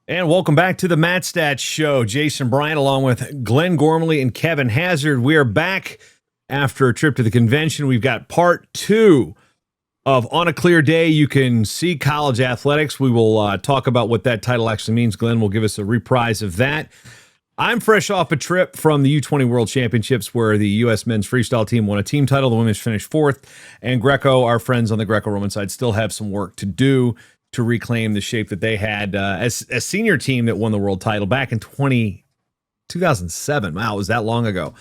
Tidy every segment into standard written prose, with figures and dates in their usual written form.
And welcome back to the MatStats Show. Jason Bryant along with Glenn Gormley and Kevin Hazard. We are back after a trip to the convention. We've got part 2 of On a Clear Day, You Can See College Athletics. We will talk about what that title actually means. Glenn will give us a reprise of that. I'm fresh off a trip from the U20 World Championships where the U.S. men's freestyle team won a team title. The women's finished 4th. And Greco, our friends on the Greco-Roman side, still have some work to do to reclaim the shape that they had as a senior team that won the world title back in 2007. Wow, it was that long ago.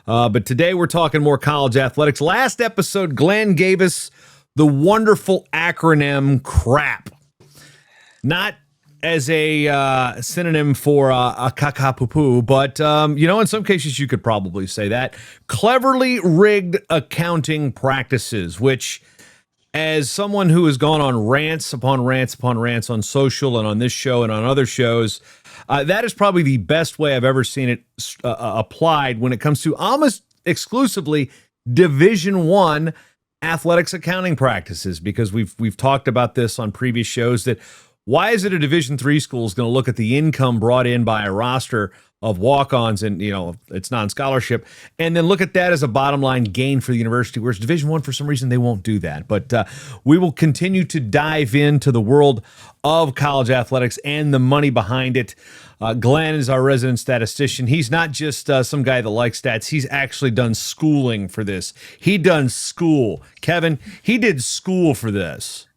But today we're talking more college athletics. Last episode, Glenn gave us the wonderful acronym CRAP. Not as a synonym for a caca-poo-poo, but, in some cases you could probably say that. Cleverly rigged accounting practices, which, as someone who has gone on rants upon rants upon rants on social and on this show and on other shows, that is probably the best way I've ever seen it applied when it comes to almost exclusively Division I athletics accounting practices, because we've talked about this on previous shows, that why is it a Division III school is going to look at the income brought in by a roster of walk-ons and, it's non-scholarship, and then look at that as a bottom line gain for the university, whereas Division I, for some reason, they won't do that. But we will continue to dive into the world of college athletics and the money behind it. Glenn is our resident statistician. He's not just some guy that likes stats. He's actually done schooling for this. He done school. Kevin, he did school for this.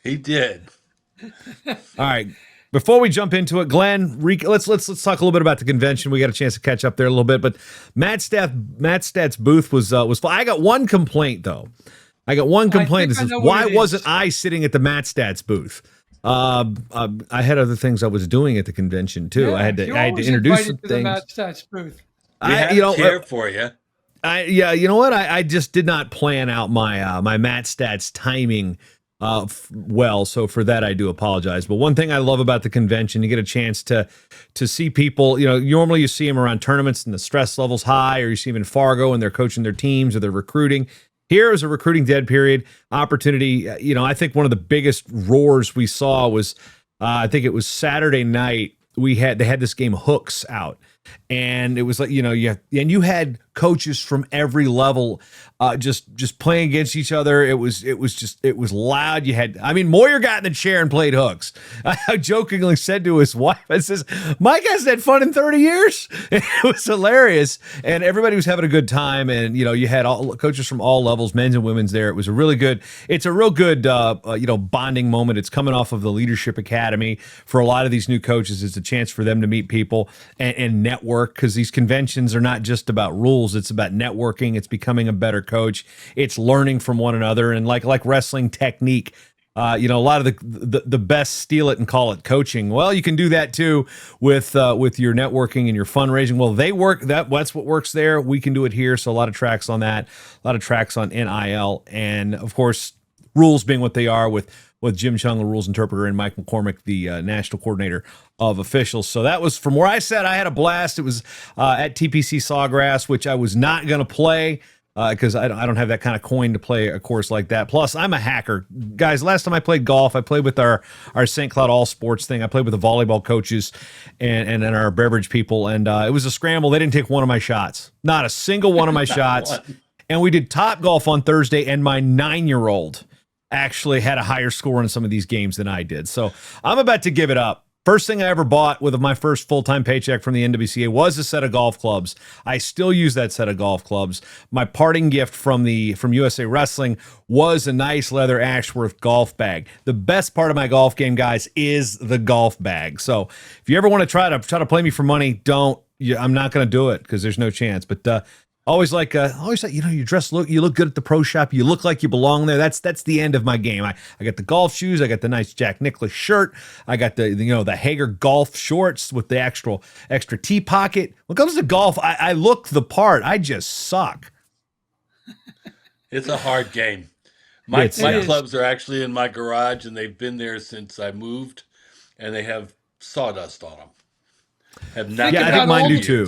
He did. All right. Before we jump into it, Glenn, let's talk a little bit about the convention. We got a chance to catch up there a little bit, but MatStats booth was fun. I got one complaint though. I says, why wasn't I sitting at the MatStats booth? I had other things I was doing at the convention too. Yeah, I had to introduce some things. The MatStats booth. We had a chair for you. You know what? I just did not plan out my my MatStats timing well, so for that I do apologize. But one thing I love about the convention, you get a chance to see people. Normally you see them around tournaments and the stress level's high, or you see them in Fargo and they're coaching their teams or they're recruiting. Here is a recruiting dead period opportunity. I think one of the biggest roars we saw was I think it was Saturday night. They had this game Hooks out, and it was like you had coaches from every level just playing against each other. It was loud. Moyer got in the chair and played Hooks. I jokingly said to his wife, I says, Mike hasn't had fun in 30 years. It was hilarious, and everybody was having a good time. And you had all coaches from all levels, men's and women's there. It was a real good bonding moment. It's coming off of the Leadership Academy. For a lot of these new coaches, it's a chance for them to meet people and network, because these conventions are not just about rules. It's about networking. It's becoming a better coach. It's learning from one another, and like wrestling technique. A lot of the best steal it and call it coaching. Well, you can do that too with your networking and your fundraising. Well, that's what works there. We can do it here. So a lot of tracks on that, a lot of tracks on NIL, and of course, rules being what they are with Jim Chung, the rules interpreter, and Mike McCormick, the national coordinator of officials. So that was from where I sat. I had a blast. It was at TPC Sawgrass, which I was not going to play because I don't have that kind of coin to play a course like that. Plus, I'm a hacker. Guys, last time I played golf, I played with our St. Cloud All Sports thing. I played with the volleyball coaches and our beverage people, and it was a scramble. They didn't take one of my shots. Not a single one of my shots. And we did Top Golf on Thursday, and my 9-year-old actually had a higher score in some of these games than I did. So I'm about to give it up. First thing I ever bought with my first full-time paycheck from the NWCA was a set of golf clubs. I still use that set of golf clubs. My parting gift from USA Wrestling was a nice leather Ashworth golf bag. The best part of my golf game, guys, is the golf bag. So if you ever want to try to play me for money, I'm not going to do it because there's no chance. But always like you look good at the pro shop. You look like you belong there. That's the end of my game. I got the golf shoes. I got the nice Jack Nicklaus shirt. I got the Hager golf shorts with the extra tee pocket. When it comes to golf, I look the part. I just suck. It's a hard game. My clubs are actually in my garage, and they've been there since I moved, and they have sawdust on them. I think mine do too.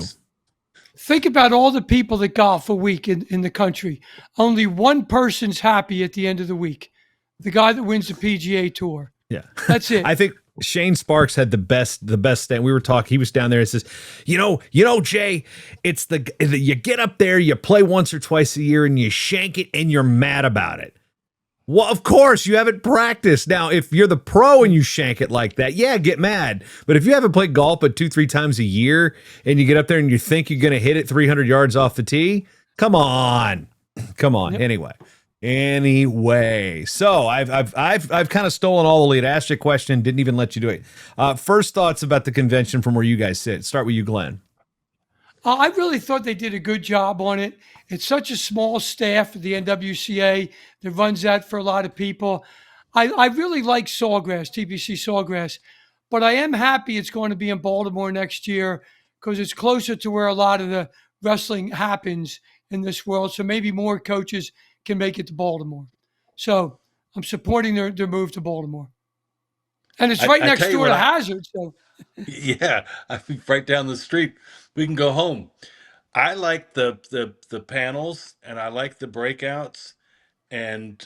Think about all the people that golf a week in the country. Only one person's happy at the end of the week. The guy that wins the PGA Tour. Yeah. That's it. I think Shane Sparks had the best stand. We were talking. He was down there and says, you know, Jay, it's the you get up there, you play once or twice a year, and you shank it, and you're mad about it. Well, of course, you haven't practiced. Now, if you're the pro and you shank it like that, yeah, get mad. But if you haven't played golf but 2-3 times a year and you get up there and you think you're going to hit it 300 yards off the tee, come on. Yep. Anyway, so I've kind of stolen all the lead. Asked you a question, didn't even let you do it. First thoughts about the convention from where you guys sit. Start with you, Glenn. I really thought they did a good job on it. It's such a small staff at the NWCA that runs that for a lot of people. I really like Sawgrass, TPC Sawgrass, but I am happy it's going to be in Baltimore next year because it's closer to where a lot of the wrestling happens in this world. So maybe more coaches can make it to Baltimore. So I'm supporting their move to Baltimore. And it's right next door to Hazard. So yeah, I mean, right down the street. We can go home. I like the panels and I like the breakouts, and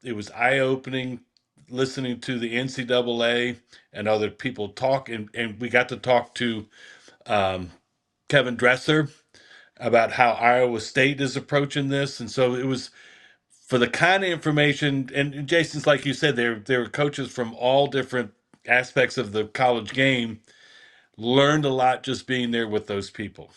it was eye opening listening to the NCAA and other people talk, and we got to talk to Kevin Dresser about how Iowa State is approaching this, and so it was for the kind of information. And Jason's like you said, there were coaches from all different aspects of the college game. Learned a lot just being there with those people.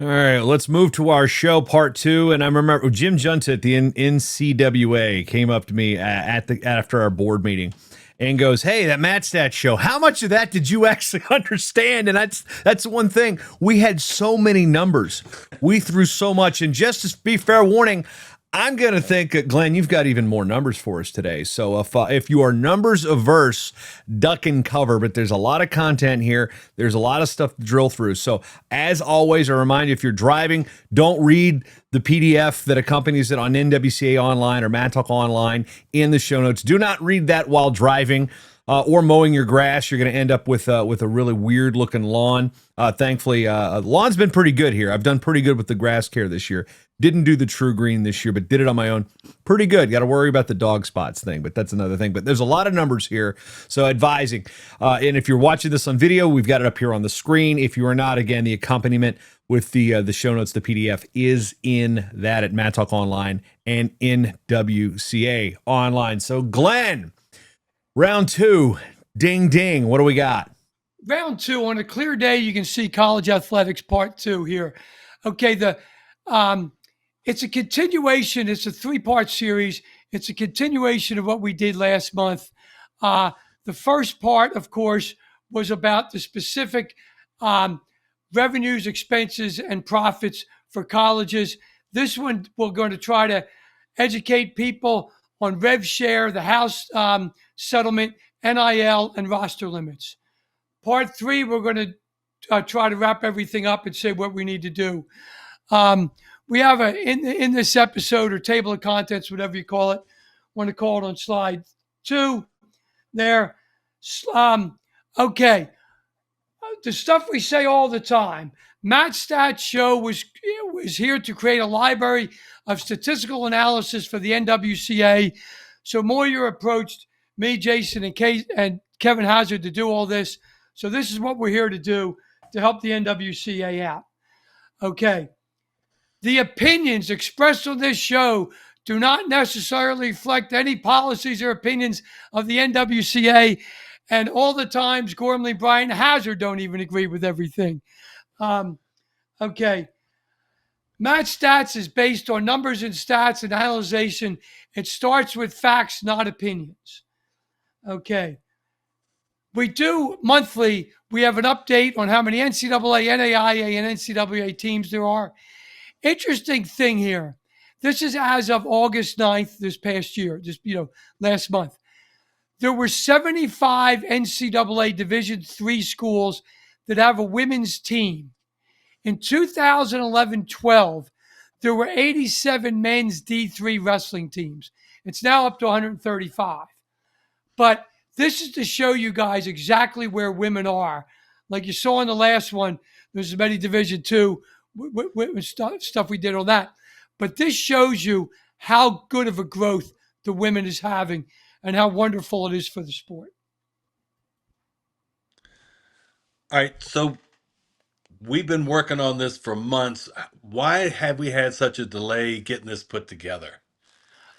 All right, let's move to our show part 2. And I remember Jim Junta at the NCWA came up to me after our board meeting and goes, "Hey, that MatStats show, how much of that did you actually understand?" And that's one thing. We had so many numbers. We threw so much. And just to be fair warning, I'm going to think, Glenn, you've got even more numbers for us today. So if you are numbers averse, duck and cover, but there's a lot of content here. There's a lot of stuff to drill through. So as always, I remind you, if you're driving, don't read the PDF that accompanies it on NWCA Online or Mad Talk Online in the show notes. Do not read that while driving. Or mowing your grass. You're going to end up with a really weird looking lawn. Thankfully, lawn's been pretty good here. I've done pretty good with the grass care this year. Didn't do the true green this year, but did it on my own. Pretty good. Got to worry about the dog spots thing, but that's another thing. But there's a lot of numbers here, so advising. And if you're watching this on video, we've got it up here on the screen. If you are not, again, the accompaniment with the show notes, the PDF is in that at Mad Talk Online and NWCA Online. So, Glenn. Round 2, ding, ding. What do we got? Round 2, on a clear day, you can see college athletics part 2 here. Okay, it's a continuation. It's a 3-part series. It's a continuation of what we did last month. The first part, of course, was about the specific revenues, expenses, and profits for colleges. This one, we're going to try to educate people on rev share, the House settlement, NIL, and roster limits. Part 3, we're going to try to wrap everything up and say what we need to do. We have in this episode, or table of contents, whatever you call it, want to call it on slide 2 there. Okay. The stuff we say all the time. MatStats show was here to create a library of statistical analysis for the NWCA. So Moyer approached me, Jason, and Kevin Hazard to do all this. So this is what we're here to do to help the NWCA out. Okay. The opinions expressed on this show do not necessarily reflect any policies or opinions of the NWCA. And all the times, Gormley, Bryant, and Hazard don't even agree with everything. Okay. MatStats is based on numbers and stats and analyzation. It starts with facts, not opinions. Okay. We do monthly, we have an update on how many NCAA, NAIA, and NCAA teams there are. Interesting thing here. This is as of August 9th, this past year, just, last month. There were 75 NCAA Division III schools that have a women's team. In 2011-12, there were 87 men's D3 wrestling teams. It's now up to 135. But this is to show you guys exactly where women are. Like you saw in the last one, there's as many Division II stuff we did on that. But this shows you how good of a growth the women is having and how wonderful it is for the sport. All right, so we've been working on this for months. Why have we had such a delay getting this put together?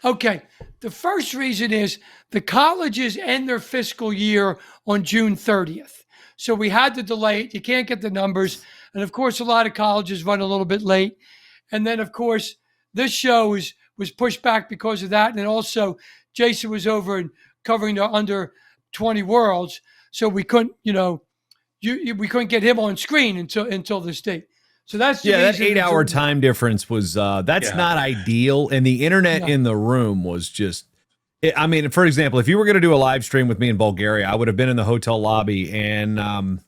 Okay, the first reason is the colleges end their fiscal year on June 30th. So we had to delay it. You can't get the numbers. And of course, a lot of colleges run a little bit late. And then, of course, this show was pushed back because of that. And then also, Jason was over and covering the under 20 worlds. So we couldn't, we couldn't get him on screen until this date. So that's the that reason 8-hour time difference was that's not ideal, and the internet in the room was just. I mean, for example, if you were going to do a live stream with me in Bulgaria, I would have been in the hotel lobby and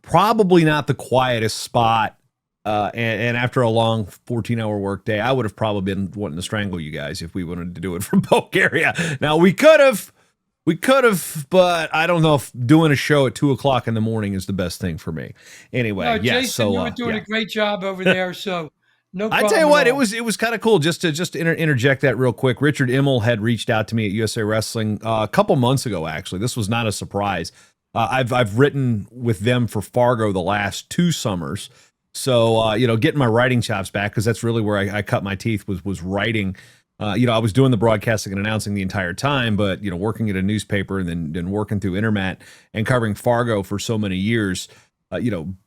probably not the quietest spot. And after a long 14-hour workday, I would have probably been wanting to strangle you guys if we wanted to do it from Bulgaria. Now we could have, but I don't know if doing a show at 2:00 in the morning is the best thing for me. Anyway, no, yes. Jason, So you were doing a great job over there. So no problem. I tell you what, at all. it was kind of cool. Just to interject that real quick. Richard Immel had reached out to me at USA Wrestling a couple months ago. Actually, this was not a surprise. I've written with them for Fargo the last 2 summers. So, getting my writing chops back, because that's really where I cut my teeth was writing. I was doing the broadcasting and announcing the entire time, but, working at a newspaper and then working through Intermat and covering Fargo for so many years,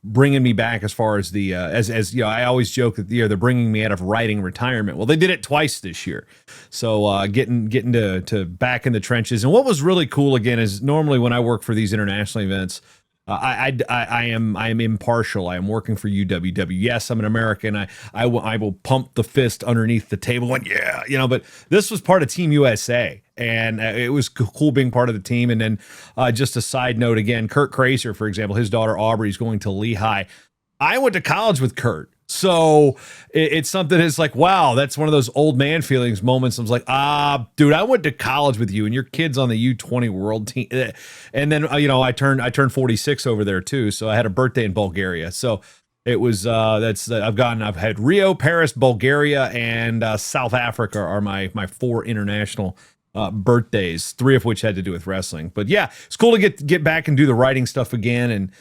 bringing me back as far as the, I always joke that, they're bringing me out of writing retirement. Well, they did it twice this year. So, getting to back in the trenches. And what was really cool again is normally when I work for these international events, I am impartial. I am working for UWW. Yes, I'm an American. I will pump the fist underneath the table. Going, yeah, but this was part of Team USA, and it was cool being part of the team. And then just a side note again, Kurt Kraser, for example, his daughter Aubrey is going to Lehigh. I went to college with Kurt. So it's something that's like, wow, that's one of those old man feelings moments. I was like, dude, I went to college with you and your kid's on the U20 world team. And then, I turned 46 over there too. So I had a birthday in Bulgaria. So it was, I've had Rio, Paris, Bulgaria, and South Africa are my 4 international birthdays, 3 of which had to do with wrestling. But yeah, it's cool to get back and do the writing stuff again. And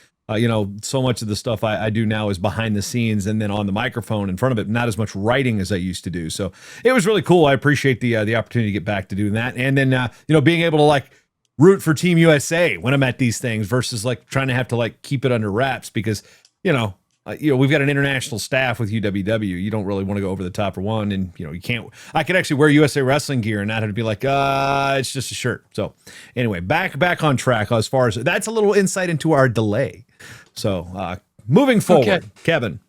so much of the stuff I do now is behind the scenes and then on the microphone in front of it, not as much writing as I used to do. So it was really cool. I appreciate the opportunity to get back to doing that. And then, being able to root for Team USA when I'm at these things versus trying to have to keep it under wraps because, we've got an international staff with UWW. You don't really want to go over the top for one. And, you can't, I could actually wear USA Wrestling gear and not have to be like, it's just a shirt. So anyway, back on track as far as that's a little insight into our delay. So moving forward, Okay. Kevin.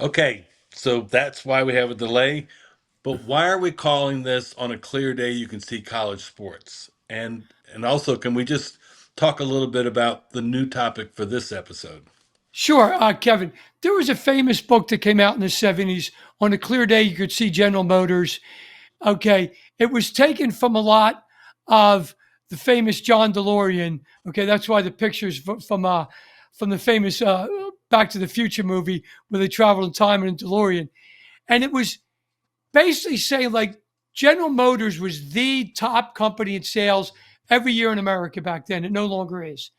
Okay, so that's why we have a delay. But why are we calling this on a clear day you can see college sports? And also, can we just talk a little bit about the new topic for this episode? Sure, Kevin. There was a famous book that came out in the 70s. On a clear day, you could see General Motors. Okay, it was taken from a lot of the famous John DeLorean. Okay, that's why the pictures from the famous Back to the Future movie where they traveled in time in a DeLorean. And it was basically saying General Motors was the top company in sales every year in America back then. It no longer is.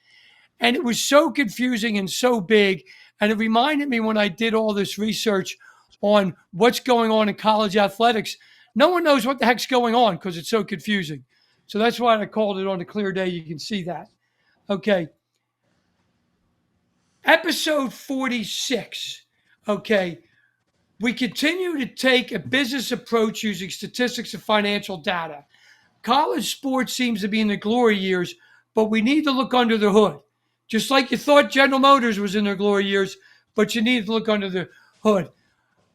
And it was so confusing and so big. And it reminded me when I did all this research on what's going on in college athletics, no one knows what the heck's going on because it's so confusing. So that's why I called it on a clear day. You can see that. Okay. Episode 46. Okay. We continue to take a business approach using statistics and financial data. College sports seems to be in the glory years, but we need to look under the hood. Just like you thought General Motors was in their glory years, but you need to look under the hood.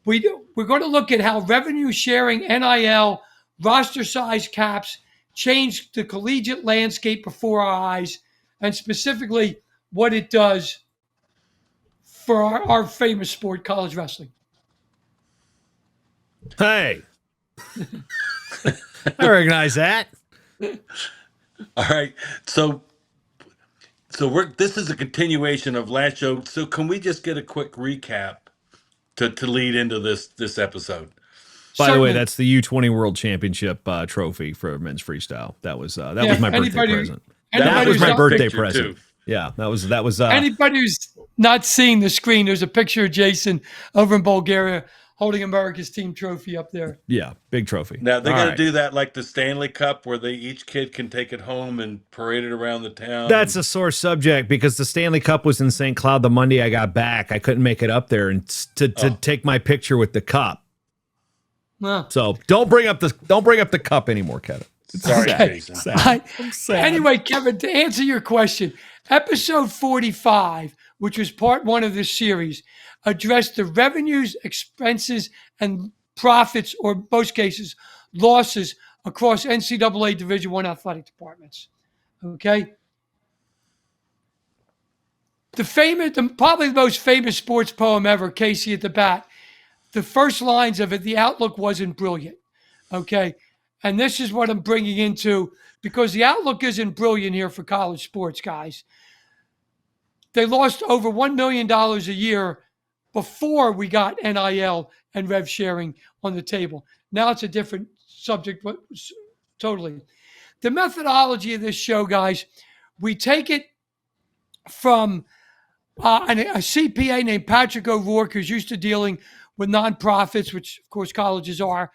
We're going to look at how revenue sharing, NIL, roster size caps changed the collegiate landscape before our eyes, and specifically what it does for our famous sport, college wrestling. Hey, I recognize that. All right, so this is a continuation of last show. So can we just get a quick recap to lead into this episode? By the way, Certainly. that's the U20 World Championship trophy for men's freestyle. That was Yeah, my birthday anybody- present. anybody That was who's my not- birthday Picture, present. too. Yeah, that was Anybody who's not seeing the screen, there's a picture of Jason over in Bulgaria holding America's team trophy up there. yeah, big trophy. Now they All got to right. do that like the Stanley Cup, where each kid can take it home and parade it around the town. That's a sore subject because the Stanley Cup was in St. Cloud the Monday I got back. I couldn't make it up there and to take my picture with the cup. Well, So don't bring up the cup anymore, Kevin. Sorry, Okay. Jason. Anyway, Kevin, to answer your question, episode 45, which was part one of this series, addressed the revenues, expenses, and profits, or in most cases, losses across NCAA Division I athletic departments. Okay? Probably the most famous sports poem ever, Casey at the Bat, the first lines of it, the outlook wasn't brilliant. Okay? And this is what I'm bringing into, because the outlook isn't brilliant here for college sports, guys. They lost over $1 million a year before we got NIL and rev sharing on the table. Now it's a different subject, but totally. The methodology of this show, guys, we take it from a CPA named Patrick O'Rourke, who's used to dealing with nonprofits, which of course colleges are.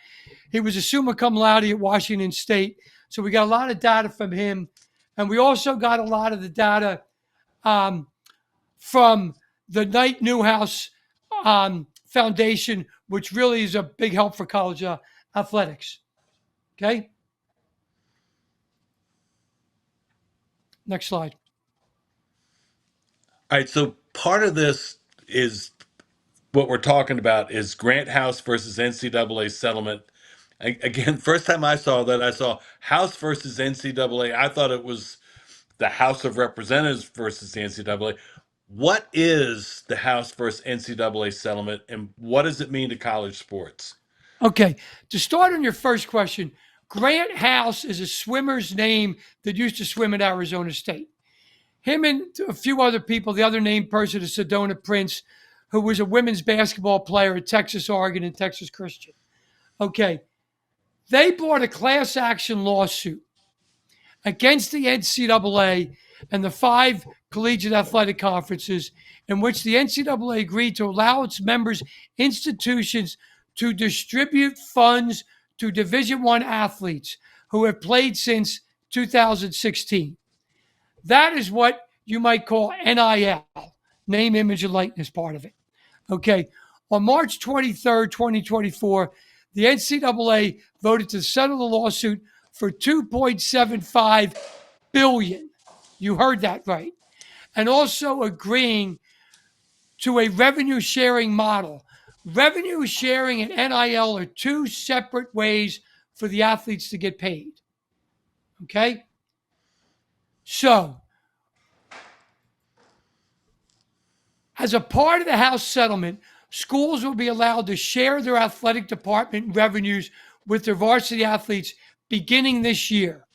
He was a summa cum laude at Washington State. So we got a lot of data from him. And we also got a lot of the data from the Knight Newhouse Foundation, which really is a big help for college athletics. Okay? Next slide. All right, so part of this is what we're talking about is Grant House versus NCAA settlement. Again, first time I saw that, I saw House versus NCAA. I thought it was the House of Representatives versus the NCAA. What is the House versus NCAA settlement, and what does it mean to college sports? Okay, to start on your first question, Grant House is a swimmer's name that used to swim at Arizona State. Him and a few other people, the other named person is Sedona Prince, who was a women's basketball player at Texas Oregon and Texas Christian. Okay, they brought a class action lawsuit against the NCAA and the 5 collegiate athletic conferences, in which the NCAA agreed to allow its members' institutions to distribute funds to Division I athletes who have played since 2016. That is what you might call NIL, name, image, and likeness part of it. Okay. On March 23rd, 2024, the NCAA voted to settle the lawsuit for $2.75 billion. You heard that right. And also agreeing to a revenue sharing model. Revenue sharing and NIL are 2 separate ways for the athletes to get paid. Okay? So, as a part of the House settlement, schools will be allowed to share their athletic department revenues with their varsity athletes beginning this year.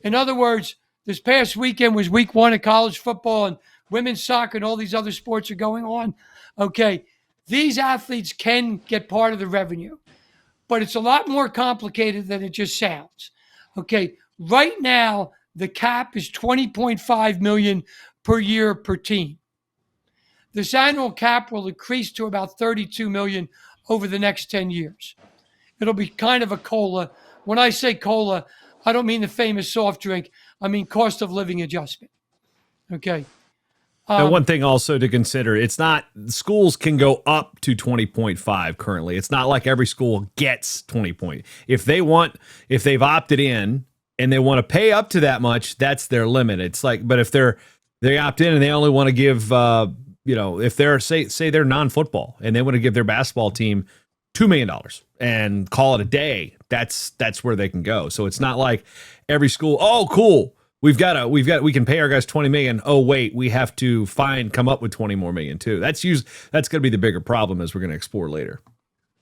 In other words, this past weekend was week 1 of college football, and women's soccer and all these other sports are going on. Okay, these athletes can get part of the revenue, but it's a lot more complicated than it just sounds. Okay, right now, the cap is $20.5 million per year per team. This annual cap will increase to about $32 million over the next 10 years. It'll be kind of a COLA. When I say COLA, I don't mean the famous soft drink. I mean cost of living adjustment. Okay. And one thing also to consider, it's not, schools can go up to 20.5 currently. It's not like every school gets 20 point. If they've opted in and they want to pay up to that much, that's their limit. It's like, but if they opt in and they only want to give, if they're say they're non-football and they want to give their basketball team $2 million and call it a day, that's where they can go. So it's not like every school, oh, cool, we can pay our guys 20 million. Oh, wait, we have to come up with 20 more million too. That's going to be the bigger problem, as we're going to explore later.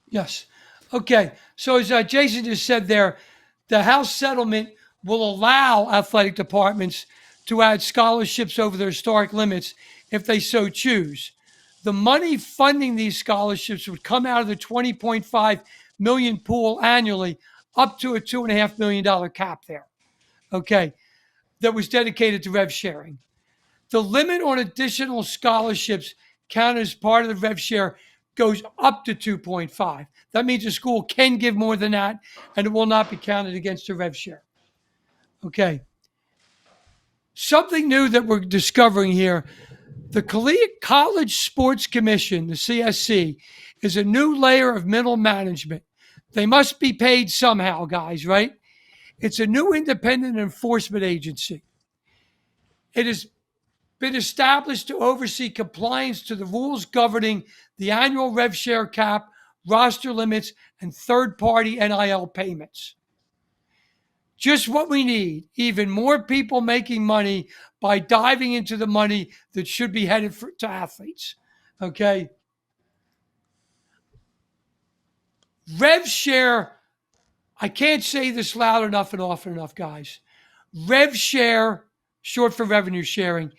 Yes. Okay. So as Jason just said there, the House settlement will allow athletic departments to add scholarships over their historic limits if they so choose. The money funding these scholarships would come out of the $20.5 million pool annually, up to a $2.5 million cap there. Okay, that was dedicated to rev sharing. The limit on additional scholarships counted as part of the rev share goes up to 2.5. That means a school can give more than that, and it will not be counted against the rev share. Okay. Something new that we're discovering here, the College Sports Commission, the CSC, is a new layer of middle management. They must be paid somehow, guys, right? It's a new independent enforcement agency. It has been established to oversee compliance to the rules governing the annual rev share cap, roster limits, and third-party NIL payments. Just what we need. Even more people making money by diving into the money that should be headed to athletes. Okay. Rev share, I can't say this loud enough and often enough, guys. Rev share, short for revenue sharing,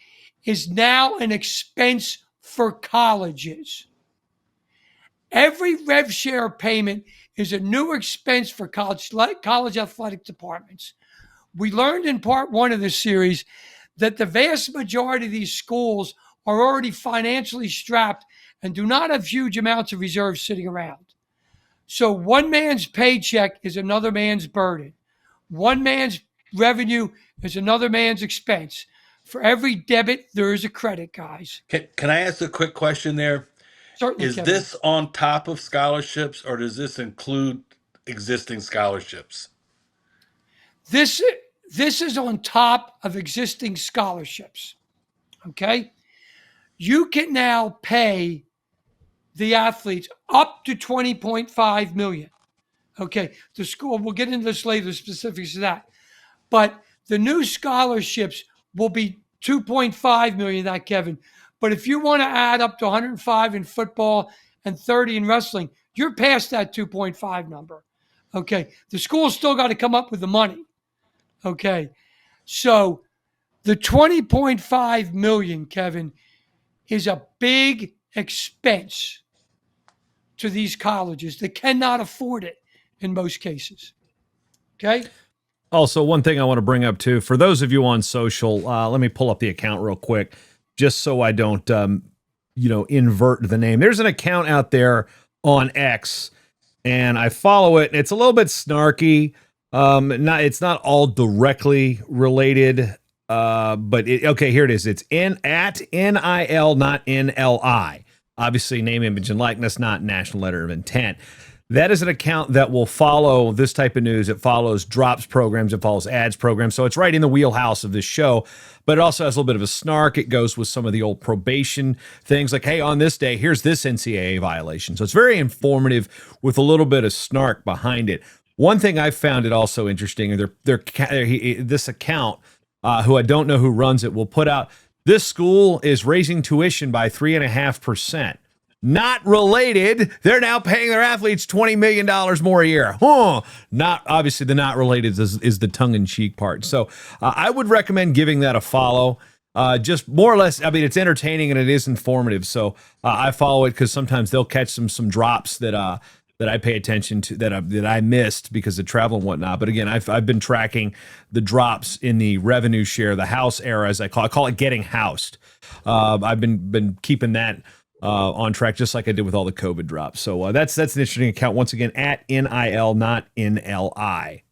is now an expense for colleges. Every rev share payment is a new expense for college athletic departments. We learned in part one of this series that the vast majority of these schools are already financially strapped and do not have huge amounts of reserves sitting around. So one man's paycheck is another man's burden. One man's revenue is another man's expense. For every debit, there is a credit, guys. Can I ask a quick question there? Certainly, Is Kevin. this on top of scholarships, or does this include existing scholarships? This is on top of existing scholarships. Okay? You can now pay the athletes up to $20.5 million. Okay, the school, we'll get into this later, the specifics of that. But the new scholarships will be $2.5 million, that Kevin. But if you want to add up to 105 in football and 30 in wrestling, you're past that 2.5 number. Okay, the school's still got to come up with the money. Okay, so the 20.5 million, Kevin, is a big expense to these colleges that cannot afford it in most cases. Okay. Also, one thing I want to bring up too, for those of you on social, let me pull up the account real quick, just so I don't, invert the name. There's an account out there on X, and I follow it. And it's a little bit snarky. It's not all directly related, but here it is. It's at NIL, not NLI. Obviously, name, image, and likeness, not national letter of intent. That is an account that will follow this type of news. It follows drops programs. It follows ads programs. So it's right in the wheelhouse of this show, but it also has a little bit of a snark. It goes with some of the old probation things like, hey, on this day, here's this NCAA violation. So it's very informative with a little bit of snark behind it. One thing I found it also interesting, this account, who I don't know who runs it, will put out, this school is raising tuition by 3.5%. Not related. They're now paying their athletes $20 million more a year. Not obviously the not related is the tongue-in-cheek part. So I would recommend giving that a follow. Just more or less, I mean, it's entertaining and it is informative. So I follow it because sometimes they'll catch some drops that I pay attention to that I missed because of travel and whatnot. But again, I've been tracking the drops in the revenue share, the house era, as I call it getting housed. I've been keeping that on track, just like I did with all the COVID drops. So that's an interesting account. Once again, at NIL, not NLI.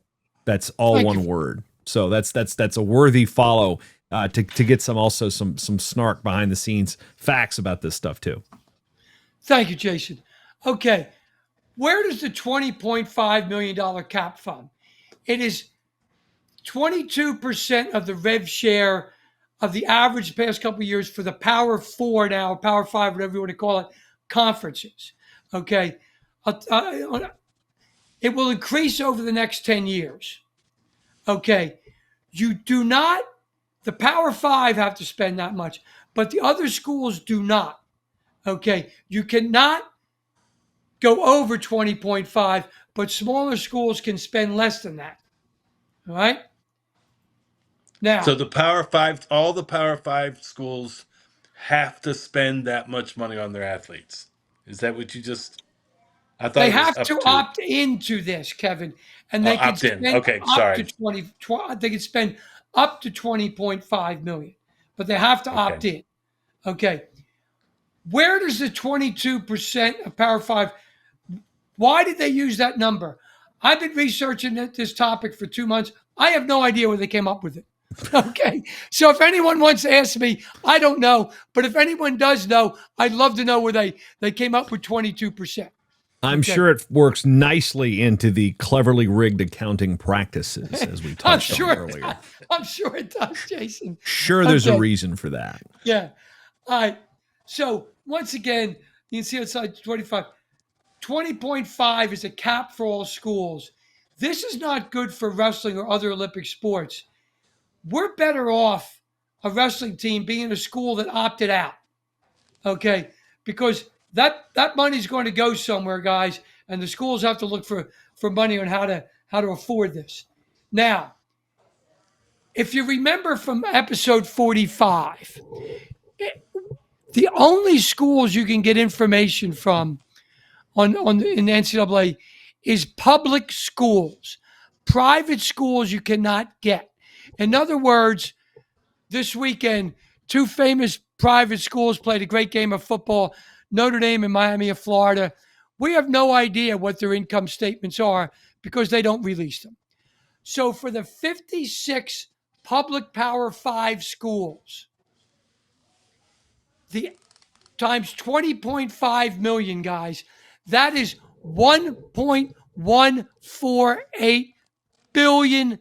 That's all one word. So that's a worthy follow to get some snark behind the scenes facts about this stuff too. Thank you, Jason. Okay, where does the $20.5 million cap from? It is 22% of the rev share of the average past couple of years for the Power Four now, Power Five, whatever you want to call it, conferences. Okay. It will increase over the next 10 years. Okay. The Power Five have to spend that much, but the other schools do not. Okay. You cannot go over 20.5, but smaller schools can spend less than that. All right. Now, so all the Power Five schools have to spend that much money on their athletes. Is that what you just? I thought They it was have up to to. opt into this, Kevin, and Oh, they can opt in. spend Okay, up to sorry. 20. They can spend up to 20.5 million, but they have to opt Okay. in. Okay, where does the 22% of Power Five? Why did they use that number? I've been researching this topic for 2 months. I have no idea where they came up with it. Okay. So if anyone wants to ask me, I don't know. But if anyone does know, I'd love to know where they came up with 22%. I'm Okay. sure it works nicely into the cleverly rigged accounting practices, as we I'm touched on sure. earlier. I'm sure it does, Jason. Sure, there's a Okay. reason for that. Yeah. All right. So once again, you can see outside 25. 20.5 is a cap for all schools. This is not good for wrestling or other Olympic sports. We're better off a wrestling team being in a school that opted out. Okay. Because that money's going to go somewhere, guys, and the schools have to look for money on how to afford this. Now, if you remember from episode 45, the only schools you can get information from in the NCAA is public schools. Private schools you cannot get. In other words, this weekend, two famous private schools played a great game of football, Notre Dame and Miami of Florida. We have no idea what their income statements are because they don't release them. So for the 56 public Power 5 schools, the times 20.5 million, guys, that is $1.148 billion.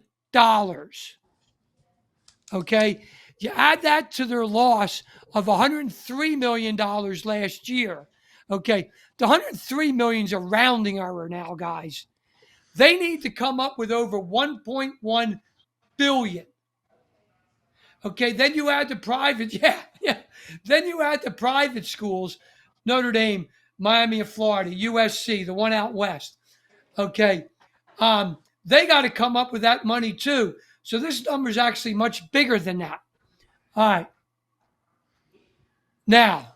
Okay. You add that to their loss of $103 million last year. Okay. The 103 million is a rounding error now, guys. They need to come up with over 1.1 billion. Okay, then you add the private, yeah. Then you add the private schools, Notre Dame, Miami of Florida, USC, the one out west. Okay, they got to come up with that money too. So this number is actually much bigger than that. All right. Now,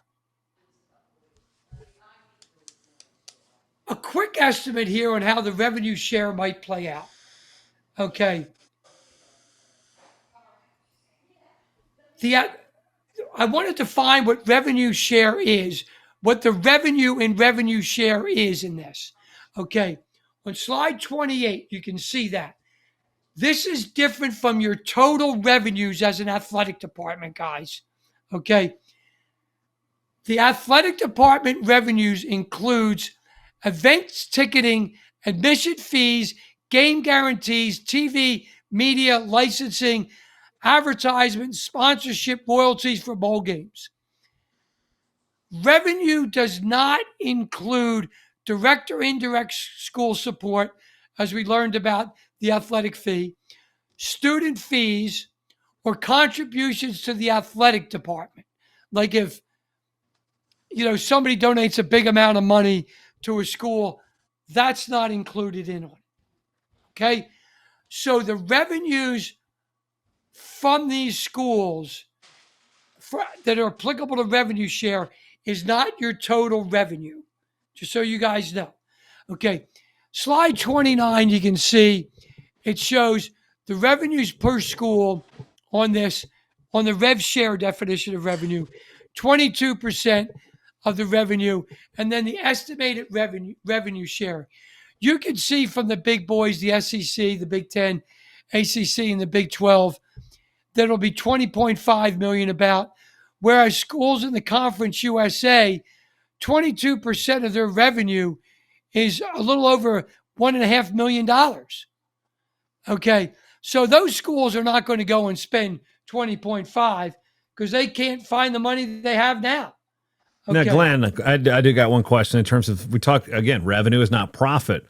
a quick estimate here on how the revenue share might play out. Okay. I wanted to find what revenue share is, what the revenue in revenue share is in this. Okay. On slide 28, you can see that. This is different from your total revenues as an athletic department, guys. Okay. The athletic department revenues includes events ticketing, admission fees, game guarantees, TV, media, licensing, advertisement, sponsorship, royalties for bowl games. Revenue does not include direct or indirect school support, as we learned about the athletic fee, student fees, or contributions to the athletic department. Like if somebody donates a big amount of money to a school, that's not included in on it. Okay? So the revenues from these schools that are applicable to revenue share is not your total revenue, just so you guys know. Okay, slide 29, you can see it shows the revenues per school on the rev share definition of revenue, 22% of the revenue, and then the estimated revenue share. You can see from the big boys, the SEC, the Big Ten, ACC, and the Big 12, that it'll be 20.5 million about, whereas schools in the Conference USA, 22% of their revenue is a little over $1.5 million. Okay, so those schools are not going to go and spend 20.5 because they can't find the money that they have now. Now, Okay. Glenn, I do got one question in terms of, we talk again, revenue is not profit.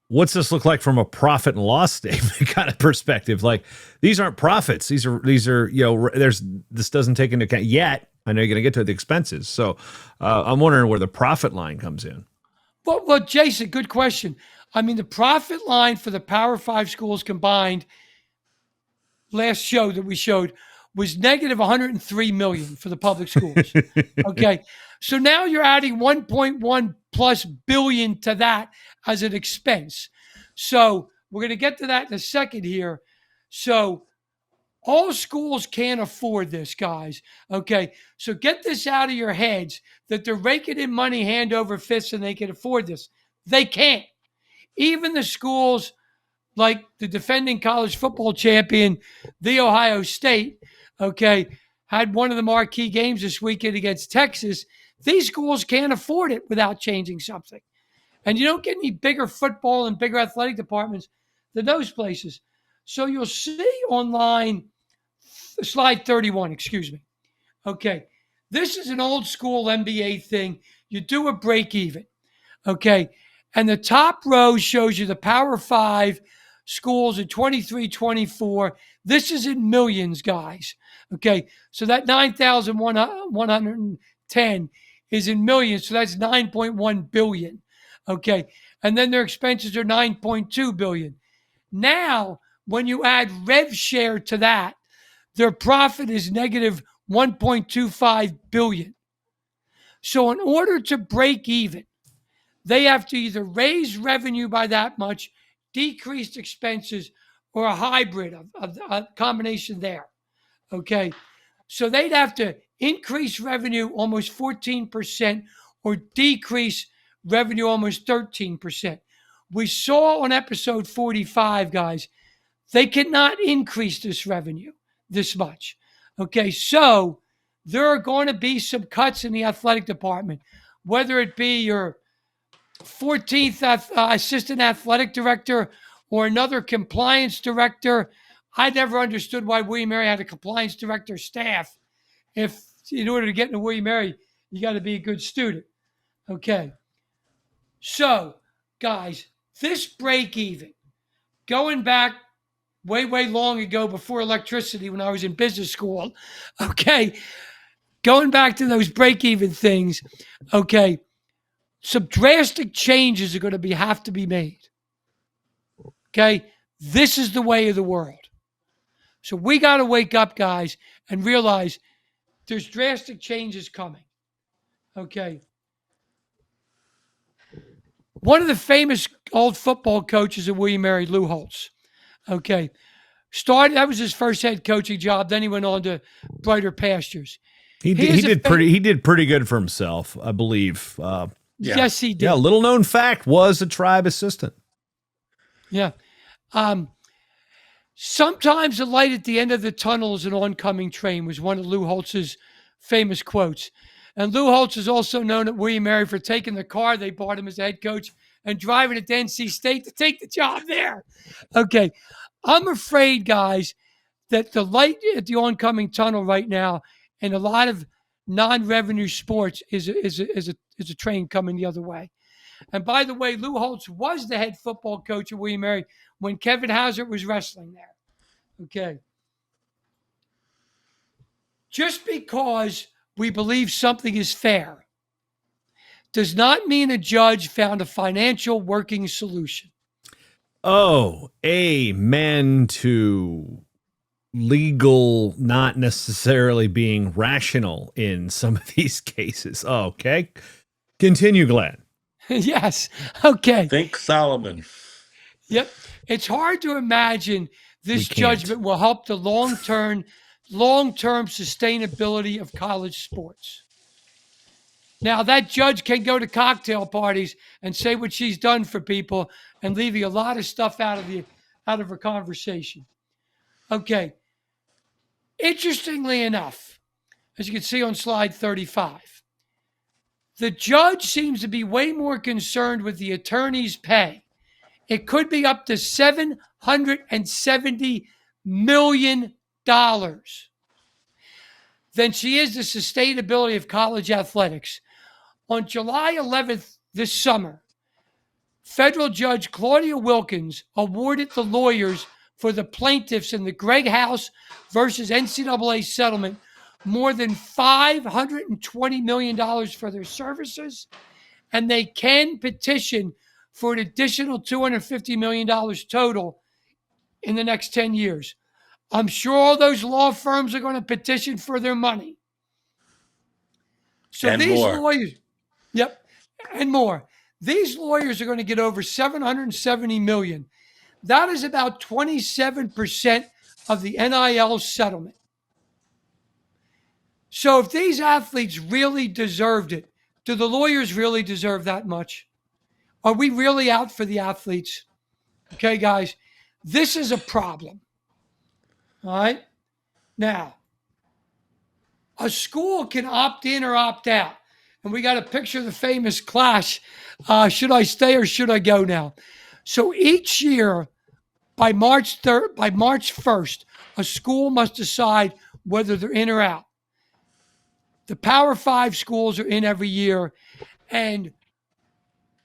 What's this look like from a profit and loss statement kind of perspective? Like, these aren't profits. These are this doesn't take into account yet. I know you're going to get to the expenses. So I'm wondering where the profit line comes in. Well, Jason, good question. I mean, the profit line for the Power 5 schools combined last show that we showed was negative 103 million for the public schools. Okay. So now you're adding 1.1 plus billion to that as an expense. So we're going to get to that in a second here. So all schools can't afford this, guys. Okay. So get this out of your heads that they're raking in money hand over fist and they can afford this. They can't. Even the schools like the defending college football champion, The Ohio State, okay, had one of the marquee games this weekend against Texas. These schools can't afford it without changing something. And you don't get any bigger football and bigger athletic departments than those places. So you'll see online, slide 31, excuse me. Okay, this is an old school NBA thing. You do a break even, okay? And the top row shows you the Power 5 schools in 23-24. This is in millions, guys. Okay, so that 9,110 is in millions, so that's 9.1 billion. Okay, and then their expenses are 9.2 billion. Now, when you add rev share to that, their profit is negative 1.25 billion. So in order to break even, they have to either raise revenue by that much, decreased expenses, or a hybrid of a combination there. Okay. So they'd have to increase revenue almost 14% or decrease revenue almost 13%. We saw on episode 45, guys, they cannot increase this revenue this much. Okay. So there are going to be some cuts in the athletic department, whether it be your 14th assistant athletic director or another compliance director. I never understood why William Mary had a compliance director staff. If in order to get into William Mary, you got to be a good student. Okay. So, guys, this break even, going back way, way long ago before electricity when I was in business school, okay, going back to those break even things, okay, some drastic changes are going to have to be made. Okay, this is the way of the world. So we got to wake up, guys, and realize there's drastic changes coming. Okay. One of the famous old football coaches at William Mary, Lou Holtz. Okay. That was his first head coaching job. Then he went on to brighter pastures. He did pretty good for himself, I believe. Yes, he did. Yeah, little known fact, was a tribe assistant. Yeah. Sometimes the light at the end of the tunnel is an oncoming train was one of Lou Holtz's famous quotes. And Lou Holtz is also known at William Mary for taking the car they bought him as a head coach and driving it to NC State to take the job there. Okay. I'm afraid, guys, that the light at the oncoming tunnel right now in a lot of non-revenue sports is a train coming the other way. And by the way, Lou Holtz was the head football coach at William Mary when Kevin Hazard was wrestling there. Okay. Just because we believe something is fair does not mean a judge found a financial working solution. Oh, amen to legal not necessarily being rational in some of these cases. Oh, okay. Continue, Glenn. Yes. Okay. Think Solomon. Yep. It's hard to imagine this judgment will help the long-term sustainability of college sports. Now, that judge can go to cocktail parties and say what she's done for people and leave you a lot of stuff out of her conversation. Okay. Interestingly enough, as you can see on slide 35, the judge seems to be way more concerned with the attorney's pay. It could be up to $770 million than she is the sustainability of college athletics. On July 11th this summer, federal judge Claudia Wilkins awarded the lawyers for the plaintiffs in the Greg House versus NCAA settlement more than $520 million for their services, and they can petition for an additional $250 million total in the next 10 years. I'm sure all those law firms are going to petition for their money. So And these more. lawyers, yep, and more. These lawyers are going to get over $770 million. That is about 27% of the NIL settlement. So if these athletes really deserved it, do the lawyers really deserve that much? Are we really out for the athletes? Okay, guys, this is a problem. All right. Now, a school can opt in or opt out. And we got a picture of the famous clash. Should I stay or should I go now? So each year, by March 1st, a school must decide whether they're in or out. The Power 5 schools are in every year. And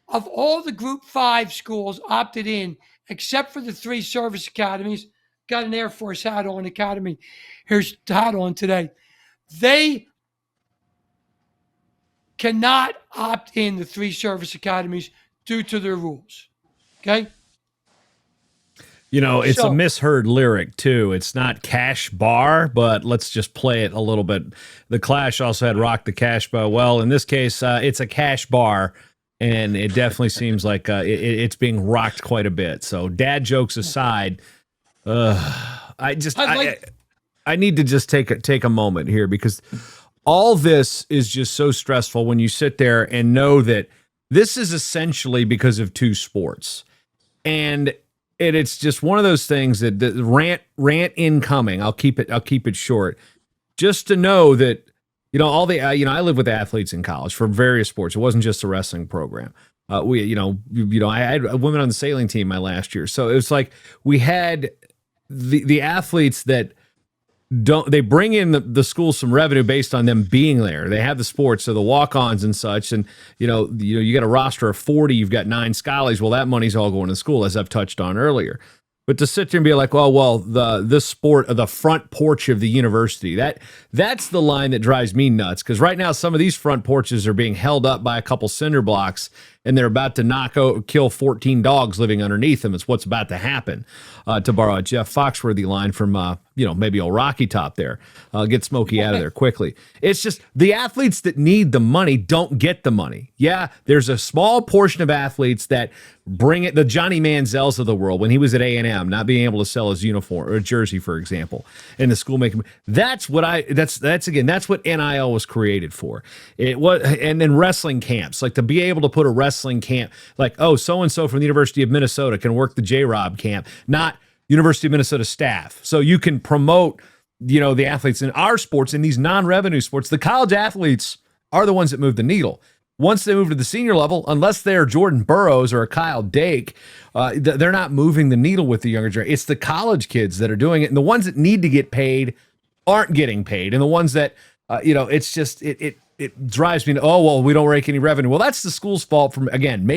of all the Group 5 schools opted in, except for the 3 service academies, got an Air Force hat on academy. Here's the hat on today. They cannot opt in the 3 service academies due to their rules. Okay? You know, it's So- a misheard lyric, too. It's not cash bar, but let's just play it a little bit. The Clash also had Rock the Cash Bar. Well, in this case, it's a cash bar, and it definitely seems like it's being rocked quite a bit. So dad jokes aside, I need to just take a moment here because all this is just so stressful when you sit there and know that this is essentially because of 2 sports. And it's just one of those things that the rant incoming. I'll keep it short. Just to know that, you know, all the I live with athletes in college for various sports. It wasn't just a wrestling program. I had women on the sailing team my last year. So it was like we had the athletes that they bring in the school some revenue based on them being there. They have the sports, so the walk-ons and such, and you got a roster of 40, you've got 9 scholars. Well, that money's all going to school, as I've touched on earlier. But to sit there and be like, this sport of the front porch of the university, that's the line that drives me nuts. Because right now, some of these front porches are being held up by a couple cinder blocks, and they're about to kill 14 dogs living underneath them. It's what's about to happen. To borrow a Jeff Foxworthy line from maybe old Rocky Top there. Get Smokey out of there quickly. It's just the athletes that need the money don't get the money. Yeah, there's a small portion of athletes that bring it. The Johnny Manziels of the world, when he was at A&M, not being able to sell his uniform or jersey, for example, and the school making. That's what NIL was created for. It was, and then wrestling camps, like to be able to put a wrestling camp, like so and so from the University of Minnesota can work the J-Rob camp, not University of Minnesota staff. So you can promote, the athletes in our sports, in these non-revenue sports. The college athletes are the ones that move the needle. Once they move to the senior level, unless they're Jordan Burroughs or a Kyle Dake, they're not moving the needle with the younger generation. It's the college kids that are doing it. And the ones that need to get paid aren't getting paid. And the ones that, it's just, it drives me to, we don't make any revenue. Well, that's the school's fault from, again,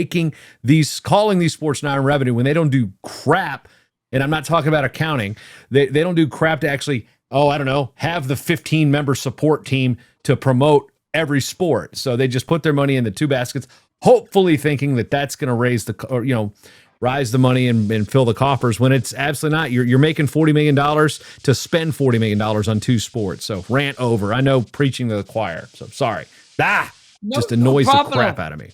calling these sports non-revenue when they don't do crap. And I'm not talking about accounting. They don't do crap to actually, have the 15-member support team to promote every sport. So they just put their money in the 2 baskets, hopefully thinking that that's going to rise the money and fill the coffers, when it's absolutely not. You're making $40 million to spend $40 million on 2 sports. So rant over. I know, preaching to the choir. So sorry. Just annoys the crap out of me.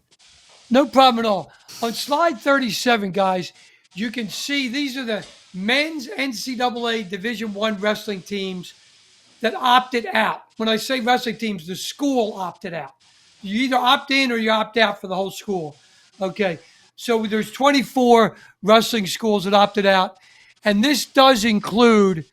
No problem at all. On slide 37, guys, you can see these are the men's NCAA Division I wrestling teams that opted out. When I say wrestling teams, the school opted out. You either opt in or you opt out for the whole school. Okay, so there's 24 wrestling schools that opted out, and this does include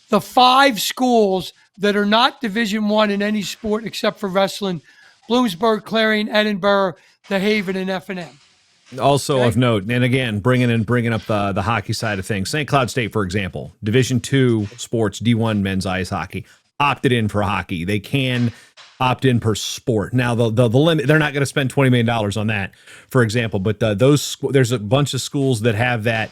the 5 schools that are not Division I in any sport except for wrestling: Bloomsburg, Clarion, Edinburgh, The Haven, and F&M. Also of note, and again, bringing up the hockey side of things, St. Cloud State, for example, Division II sports, D1 men's ice hockey, opted in for hockey. They can opt in per sport. Now, the limit, they're not going to spend $20 million on that, for example, but there's a bunch of schools that have that.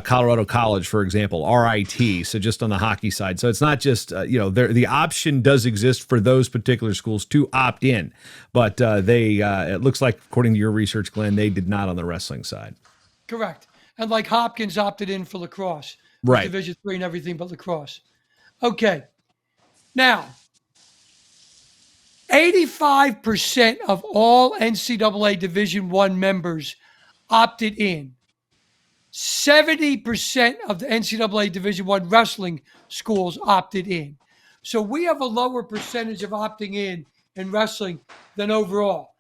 Colorado College, for example, RIT, so just on the hockey side. So it's not just, the option does exist for those particular schools to opt in, but it looks like, according to your research, Glenn, they did not on the wrestling side. Correct. And like Hopkins opted in for lacrosse. Right. Division III and everything but lacrosse. Okay. Now, 85% of all NCAA Division I members opted in. 70% of the NCAA Division I wrestling schools opted in. So we have a lower percentage of opting in wrestling than overall.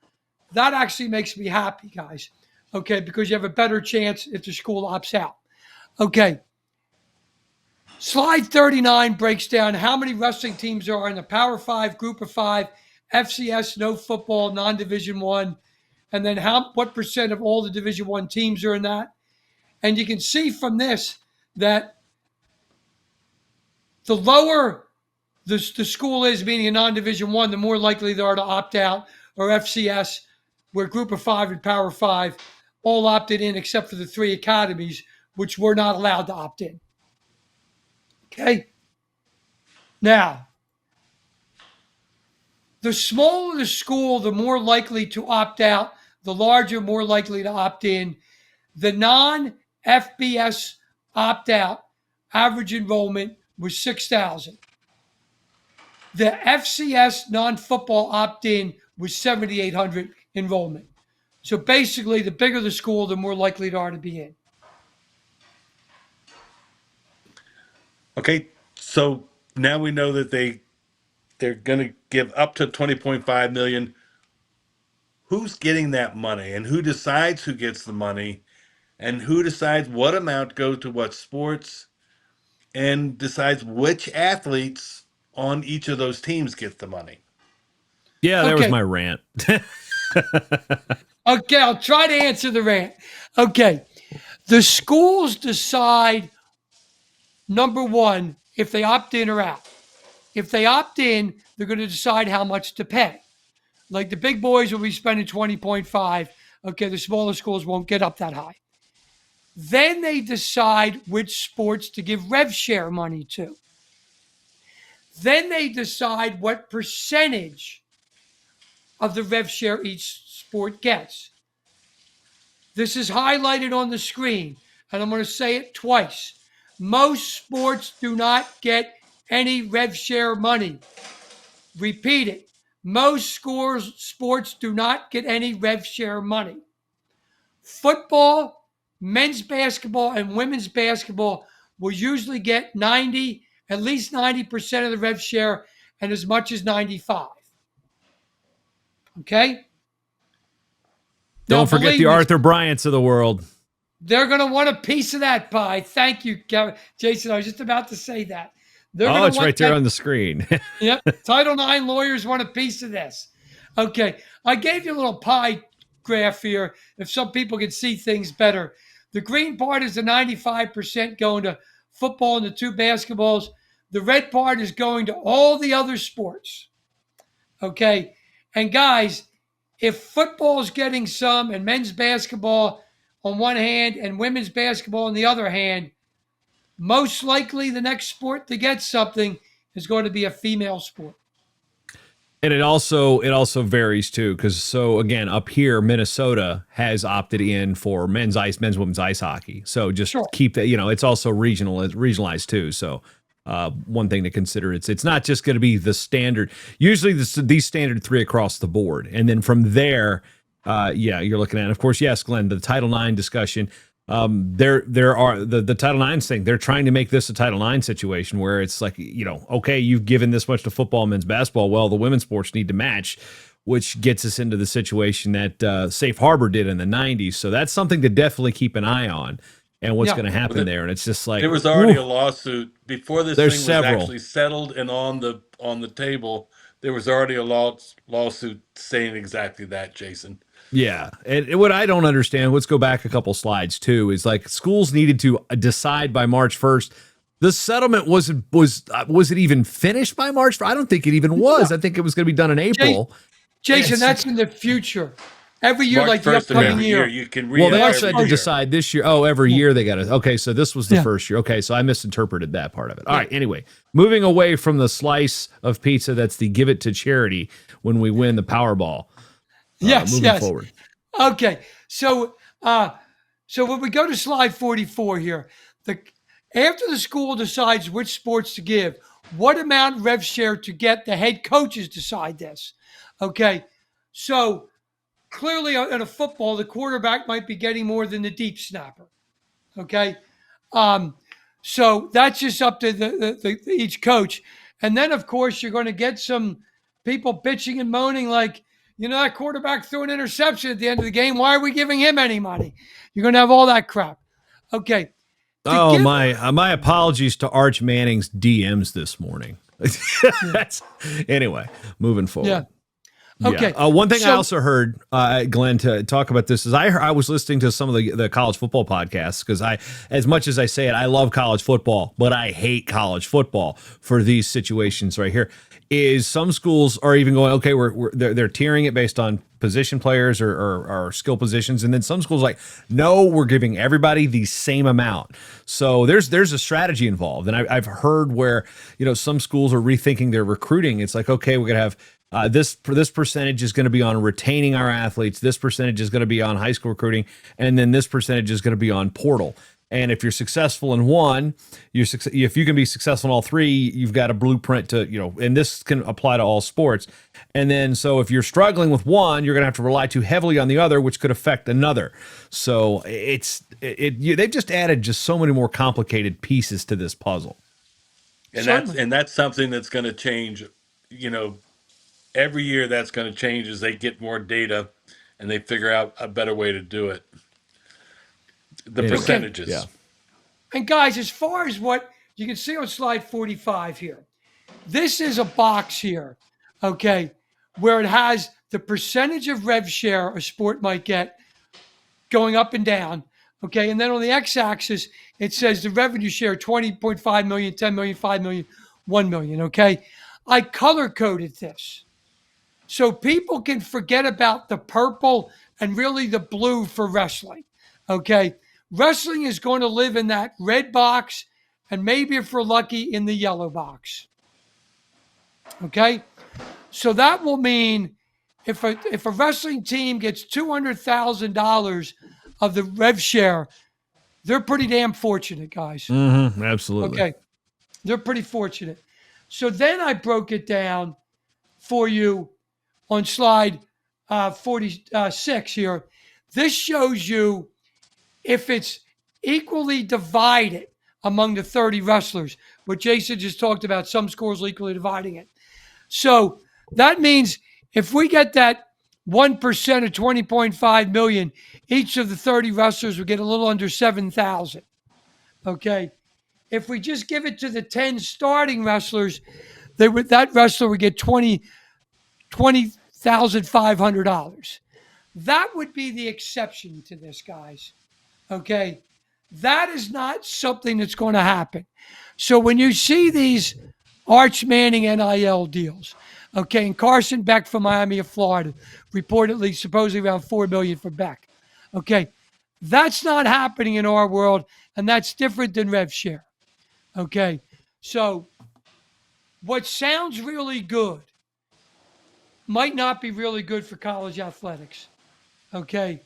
That actually makes me happy, guys. Okay, because you have a better chance if the school opts out. Okay. Slide 39 breaks down how many wrestling teams there are in the Power 5, Group of 5, FCS, no football, non-Division I, and then what percent of all the Division I teams are in that. And you can see from this that the lower the school is, meaning a non-Division I, the more likely they are to opt out, or FCS, where Group of 5 and Power 5 all opted in except for the 3 academies, which were not allowed to opt in. Okay? Now, the smaller the school, the more likely to opt out, the larger, more likely to opt in. The non-FBS opt-out average enrollment was 6,000. The FCS non-football opt-in was 7,800 enrollment. So basically, the bigger the school, the more likely they are to be in. Okay, so now we know that they're going to give up to 20.5 million. Who's getting that money, and who decides who gets the money, and who decides what amount goes to what sports, and decides which athletes on each of those teams get the money? Yeah, there was my rant. Okay, I'll try to answer the rant. Okay, the schools decide, number one, if they opt in or out. If they opt in, they're going to decide how much to pay. Like the big boys will be spending 20.5. Okay, the smaller schools won't get up that high. Then they decide which sports to give rev share money to. Then they decide what percentage of the rev share each sport gets. This is highlighted on the screen, and I'm going to say it twice. Most sports do not get any rev share money. Repeat it. Most sports do not get any rev share money. Football, men's basketball, and women's basketball will usually get at least 90% of the rev share, and as much as 95. Okay? Don't forget the Arthur Bryants of the world. They're going to want a piece of that pie. Thank you, Kevin. Jason, I was just about to say that. It's right there on the screen. Yep. Title IX lawyers want a piece of this. Okay. I gave you a little pie graph here if some people can see things better. The green part is the 95% going to football and the 2 basketballs. The red part is going to all the other sports. Okay. And guys, if football is getting some and men's basketball on one hand and women's basketball on the other hand, most likely the next sport to get something is going to be a female sport. And it also varies too, because again, up here, Minnesota has opted in for men's, women's ice hockey. So just keep that, it's also regionalized too. So one thing to consider, it's not just going to be the standard. Usually these standard 3 across the board. And then from there, you're looking at, of course, yes, Glenn, the Title IX discussion. There are the Title IX thing. They're trying to make this a Title IX situation where it's like, okay, you've given this much to football, men's basketball. Well, the women's sports need to match, which gets us into the situation that Safe Harbor did in the 90s. So that's something to definitely keep an eye on and what's going to happen there. And it's just like, there was already a lawsuit before this thing was several. Actually settled and on the table. There was already a lawsuit saying exactly that, Jason. Yeah. And what I don't understand, let's go back a couple slides too, is like schools needed to decide by March 1st. The settlement was it even finished by March 1st? I don't think it even was. I think it was going to be done in April. Jason, that's in the future. Every year, March like the upcoming year. You can they also had to decide this year. Oh, every year they got it. Okay, so this was the first year. Okay, so I misinterpreted that part of it. All right, anyway, moving away from the slice of pizza that's the give it to charity when we win the Powerball. Moving forward. Okay, so when we go to slide 44 here, after the school decides which sports to give, what amount rev share to get. The head coaches decide this. Okay. So clearly in a football, the quarterback might be getting more than the deep snapper. Okay. So that's just up to each coach. And then, of course, you're going to get some people bitching and moaning like, that quarterback threw an interception at the end of the game. Why are we giving him any money? You're going to have all that crap. Okay. My apologies to Arch Manning's DMs this morning. Anyway, moving forward. Yeah. Okay. Yeah. One thing I also heard, Glenn, to talk about this is I was listening to some of the college football podcasts because as much as I say it, I love college football, but I hate college football for these situations right here. Is some schools are even going, okay, they're tiering it based on position players or skill positions, and then some schools like, no, we're giving everybody the same amount. So there's a strategy involved, and I've heard where some schools are rethinking their recruiting. It's like, okay, we're gonna have. This percentage is going to be on retaining our athletes. This percentage is going to be on high school recruiting, and then this percentage is going to be on portal. And if you're successful in one, if you can be successful in all three, you've got a blueprint to, and this can apply to all sports. And then, so if you're struggling with one, you're going to have to rely too heavily on the other, which could affect another. So they've just added just so many more complicated pieces to this puzzle. And that's something that's going to change, every year. That's going to change as they get more data and they figure out a better way to do it. The percentages. Yeah. And guys, as far as what you can see on slide 45 here, this is a box here, okay, where it has the percentage of rev share a sport might get going up and down, okay, and then on the x-axis, it says the revenue share, 20.5 million, 10 million, 5 million, 1 million, okay? I color-coded this so people can forget about the purple and really the blue for wrestling, okay? Wrestling is going to live in that red box and maybe, if we're lucky, in the yellow box. Okay? So that will mean if a wrestling team gets $200,000 of the rev share, they're pretty damn fortunate, guys. Mm-hmm, absolutely. Okay. They're pretty fortunate. So then I broke it down for you on slide 46 here. This shows you if it's equally divided among the 30 wrestlers, what Jason just talked about, some schools are equally dividing it. So that means if we get that 1% of 20.5 million, each of the 30 wrestlers would get a little under 7,000. Okay. If we just give it to the 10 starting wrestlers, that wrestler would get $20,500. That would be the exception to this, guys. Okay, that is not something that's going to happen. So when you see these Arch Manning NIL deals, okay, and Carson Beck from Miami of Florida, reportedly, supposedly around $4 million for Beck. Okay, that's not happening in our world, and that's different than rev share. Okay, so what sounds really good might not be really good for college athletics. Okay.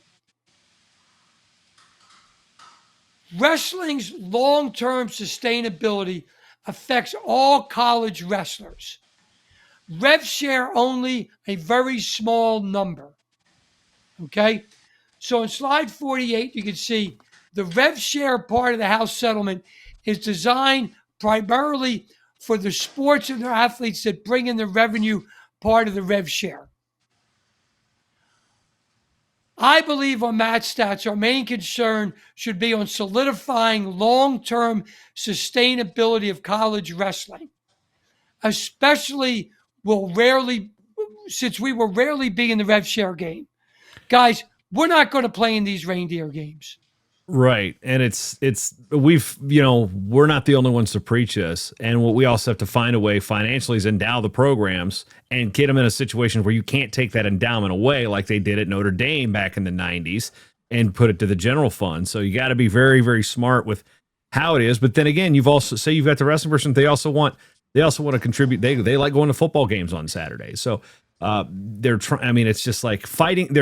Wrestling's long-term sustainability affects all college wrestlers. Rev share only a very small number. Okay? So in slide 48, you can see the rev share part of the House settlement is designed primarily for the sports and their athletes that bring in the revenue part of the rev share. I believe on MatStats, our main concern should be on solidifying long-term sustainability of college wrestling, especially since we will rarely be in the rev share game. Guys, we're not going to play in these reindeer games. Right. And we're not the only ones to preach this. And what we also have to find a way financially is endow the programs and get them in a situation where you can't take that endowment away like they did at Notre Dame back in the 90s and put it to the general fund. So you got to be very, very smart with how it is. But then again, you've got the wrestling person. They also want to contribute. They like going to football games on Saturdays. So They're trying. I mean, it's just like fighting.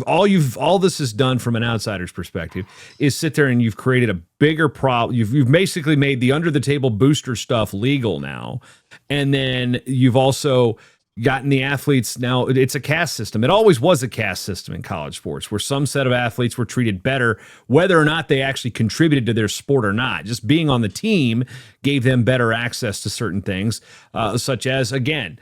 All this has done from an outsider's perspective is sit there and you've created a bigger problem. You've basically made the under the table booster stuff legal now, and then you've also gotten the athletes. Now it's a caste system. It always was a caste system in college sports, where some set of athletes were treated better, whether or not they actually contributed to their sport or not. Just being on the team gave them better access to certain things, such as, again,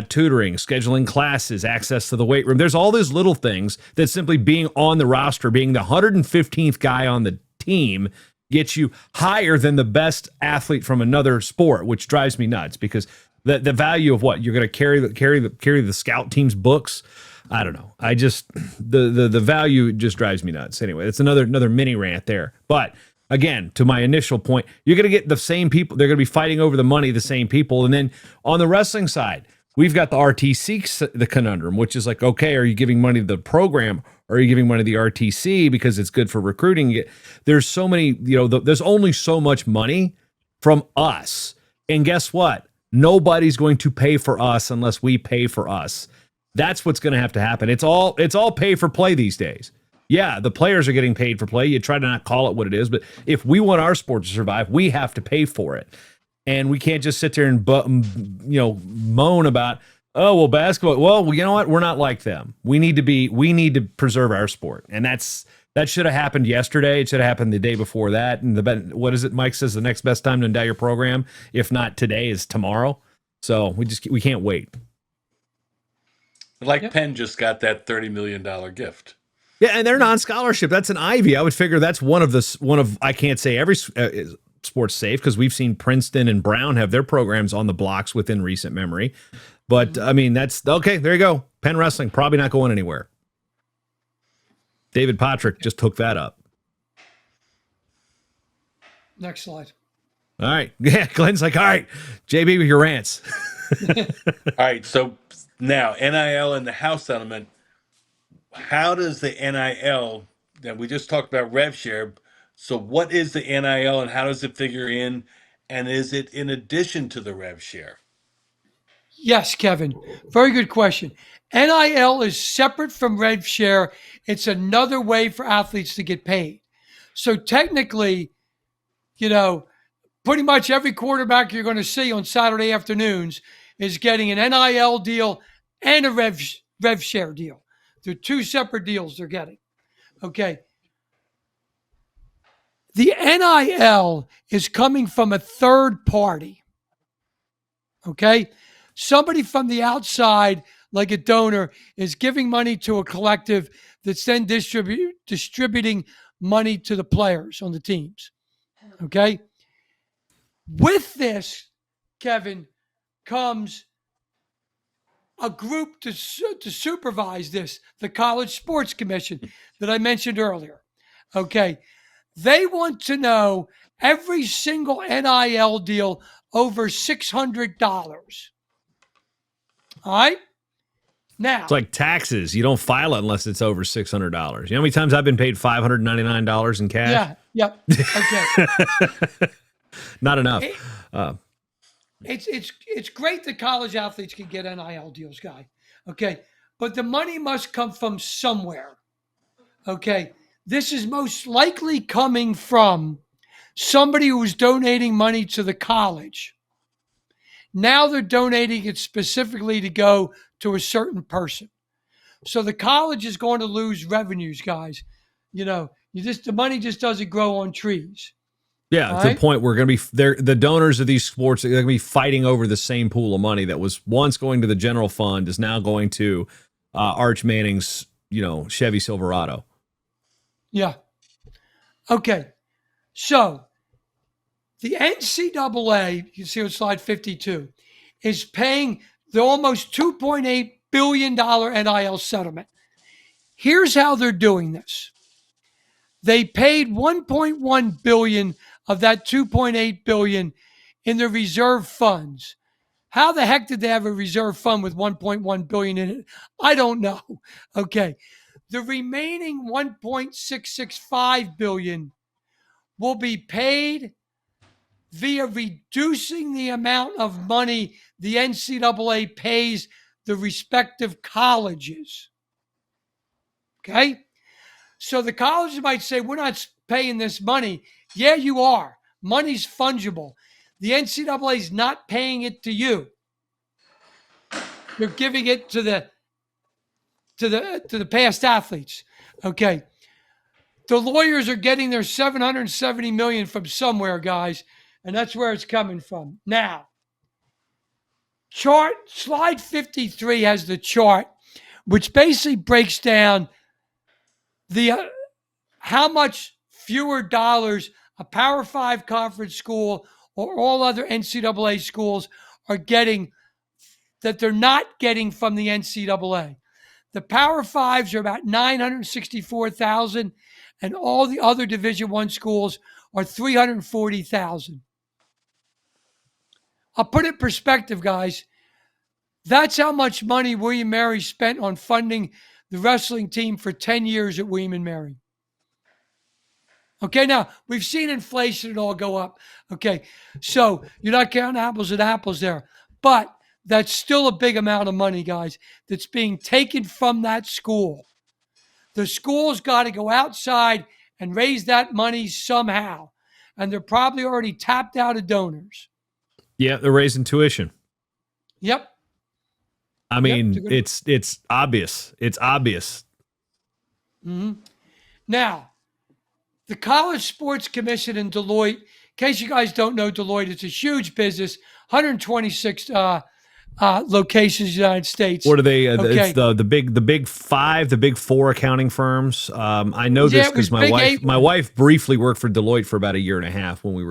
tutoring, scheduling classes, access to the weight room. There's all those little things that simply being on the roster, being the 115th guy on the team, gets you higher than the best athlete from another sport, which drives me nuts, because the value of what you're going to carry the scout team's books. I don't know. I just the value just drives me nuts. Anyway, it's another mini rant there. But again, to my initial point, you're going to get the same people. They're going to be fighting over the money, the same people. And then on the wrestling side, we've got the RTC, the conundrum, which is like, okay, are you giving money to the program, or are you giving money to the RTC because it's good for recruiting? There's so many, there's only so much money from us. And guess what? Nobody's going to pay for us unless we pay for us. That's what's going to have to happen. It's all pay for play these days. Yeah, the players are getting paid for play. You try to not call it what it is, but if we want our sport to survive, we have to pay for it. And we can't just sit there and moan about, oh, well, basketball. Well, you know what? We're not like them. We need to preserve our sport. And that should have happened yesterday. It should have happened the day before that. And what is it? Mike says the next best time to endow your program, if not today, is tomorrow. So we can't wait. Like, yep. Penn just got that $30 million gift. Yeah, and they're non-scholarship. That's an Ivy. I would figure that's one of I can't say every sports safe, because we've seen Princeton and Brown have their programs on the blocks within recent memory. But I mean, that's okay. There you go. Penn wrestling probably not going anywhere. David Patrick just took that up. Next slide. All right. Yeah, Glenn's like, all right, JB with your rants. All right. So now NIL and the House settlement. How does the NIL, now we just talked about rev share. So what is the NIL and how does it figure in? And is it in addition to the rev share? Yes, Kevin. Very good question. NIL is separate from rev share. It's another way for athletes to get paid. So technically, pretty much every quarterback you're going to see on Saturday afternoons is getting an NIL deal and a rev share deal. They're two separate deals they're getting. Okay. The NIL is coming from a third party. Okay. Somebody from the outside, like a donor, is giving money to a collective that's then distributing money to the players on the teams. Okay. With this, Kevin, comes a group to supervise this, the College Sports Commission that I mentioned earlier. Okay. They want to know every single NIL deal over $600. All right. Now it's like taxes. You don't file it unless it's over $600. You know how many times I've been paid $599 in cash? Yeah. Yep. Okay. Not enough. It's great that college athletes can get NIL deals, Guy. Okay. But the money must come from somewhere. Okay. This is most likely coming from somebody who's donating money to the college. Now they're donating it specifically to go to a certain person. So the college is going to lose revenues, guys. The money just doesn't grow on trees. Yeah, to the point where the donors of these sports are going to be fighting over the same pool of money that was once going to the general fund is now going to Arch Manning's, Chevy Silverado. Yeah. Okay. So the NCAA, you can see on slide 52, is paying the almost $2.8 billion NIL settlement. Here's how they're doing this. They paid $1.1 billion of that $2.8 billion in the reserve funds. How the heck did they have a reserve fund with $1.1 billion in it? I don't know. Okay. The remaining $1.665 billion will be paid via reducing the amount of money the NCAA pays the respective colleges. Okay? So the colleges might say, we're not paying this money. Yeah, you are. Money's fungible. The NCAA is not paying it to you. They're giving it to the past athletes. Okay. The lawyers are getting their $770 million from somewhere, guys, and that's where it's coming from. Now, slide 53 has the chart, which basically breaks down the how much fewer dollars a Power 5 conference school or all other NCAA schools are getting that they're not getting from the NCAA. The Power 5s are about $964,000, and all the other Division I schools are $340,000. I'll put it in perspective, guys. That's how much money William Mary spent on funding the wrestling team for 10 years at William and Mary. Okay, now we've seen inflation and all go up. Okay, so you're not counting apples and apples there, but that's still a big amount of money, guys, that's being taken from that school. The school's got to go outside and raise that money somehow, and they're probably already tapped out of donors. Yeah, they're raising tuition. Yep. I mean, it's obvious. It's obvious. Mm-hmm. Now, the College Sports Commission in Deloitte, in case you guys don't know Deloitte, it's a huge business, 126 locations in the United States. What are they? It's the big five, the big four accounting firms. I know this because my wife briefly worked for Deloitte for about a year and a half when we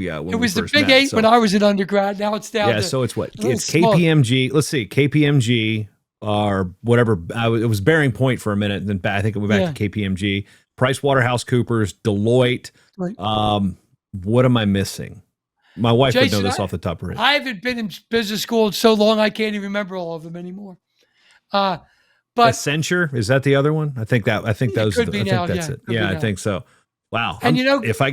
it was the big eight when I was an undergrad. Now it's down. Yeah, so it's what? It's KPMG. Let's see, KPMG or whatever. It was Bearing Point for a minute, and then I think it went back to KPMG, PricewaterhouseCoopers, Deloitte. Right. What am I missing? My wife would know this off the top of her head. I haven't been in business school in so long I can't even remember all of them anymore. But Accenture, is that the other one? I think those. I think that's it. Yeah, I think so. Wow. And if I'll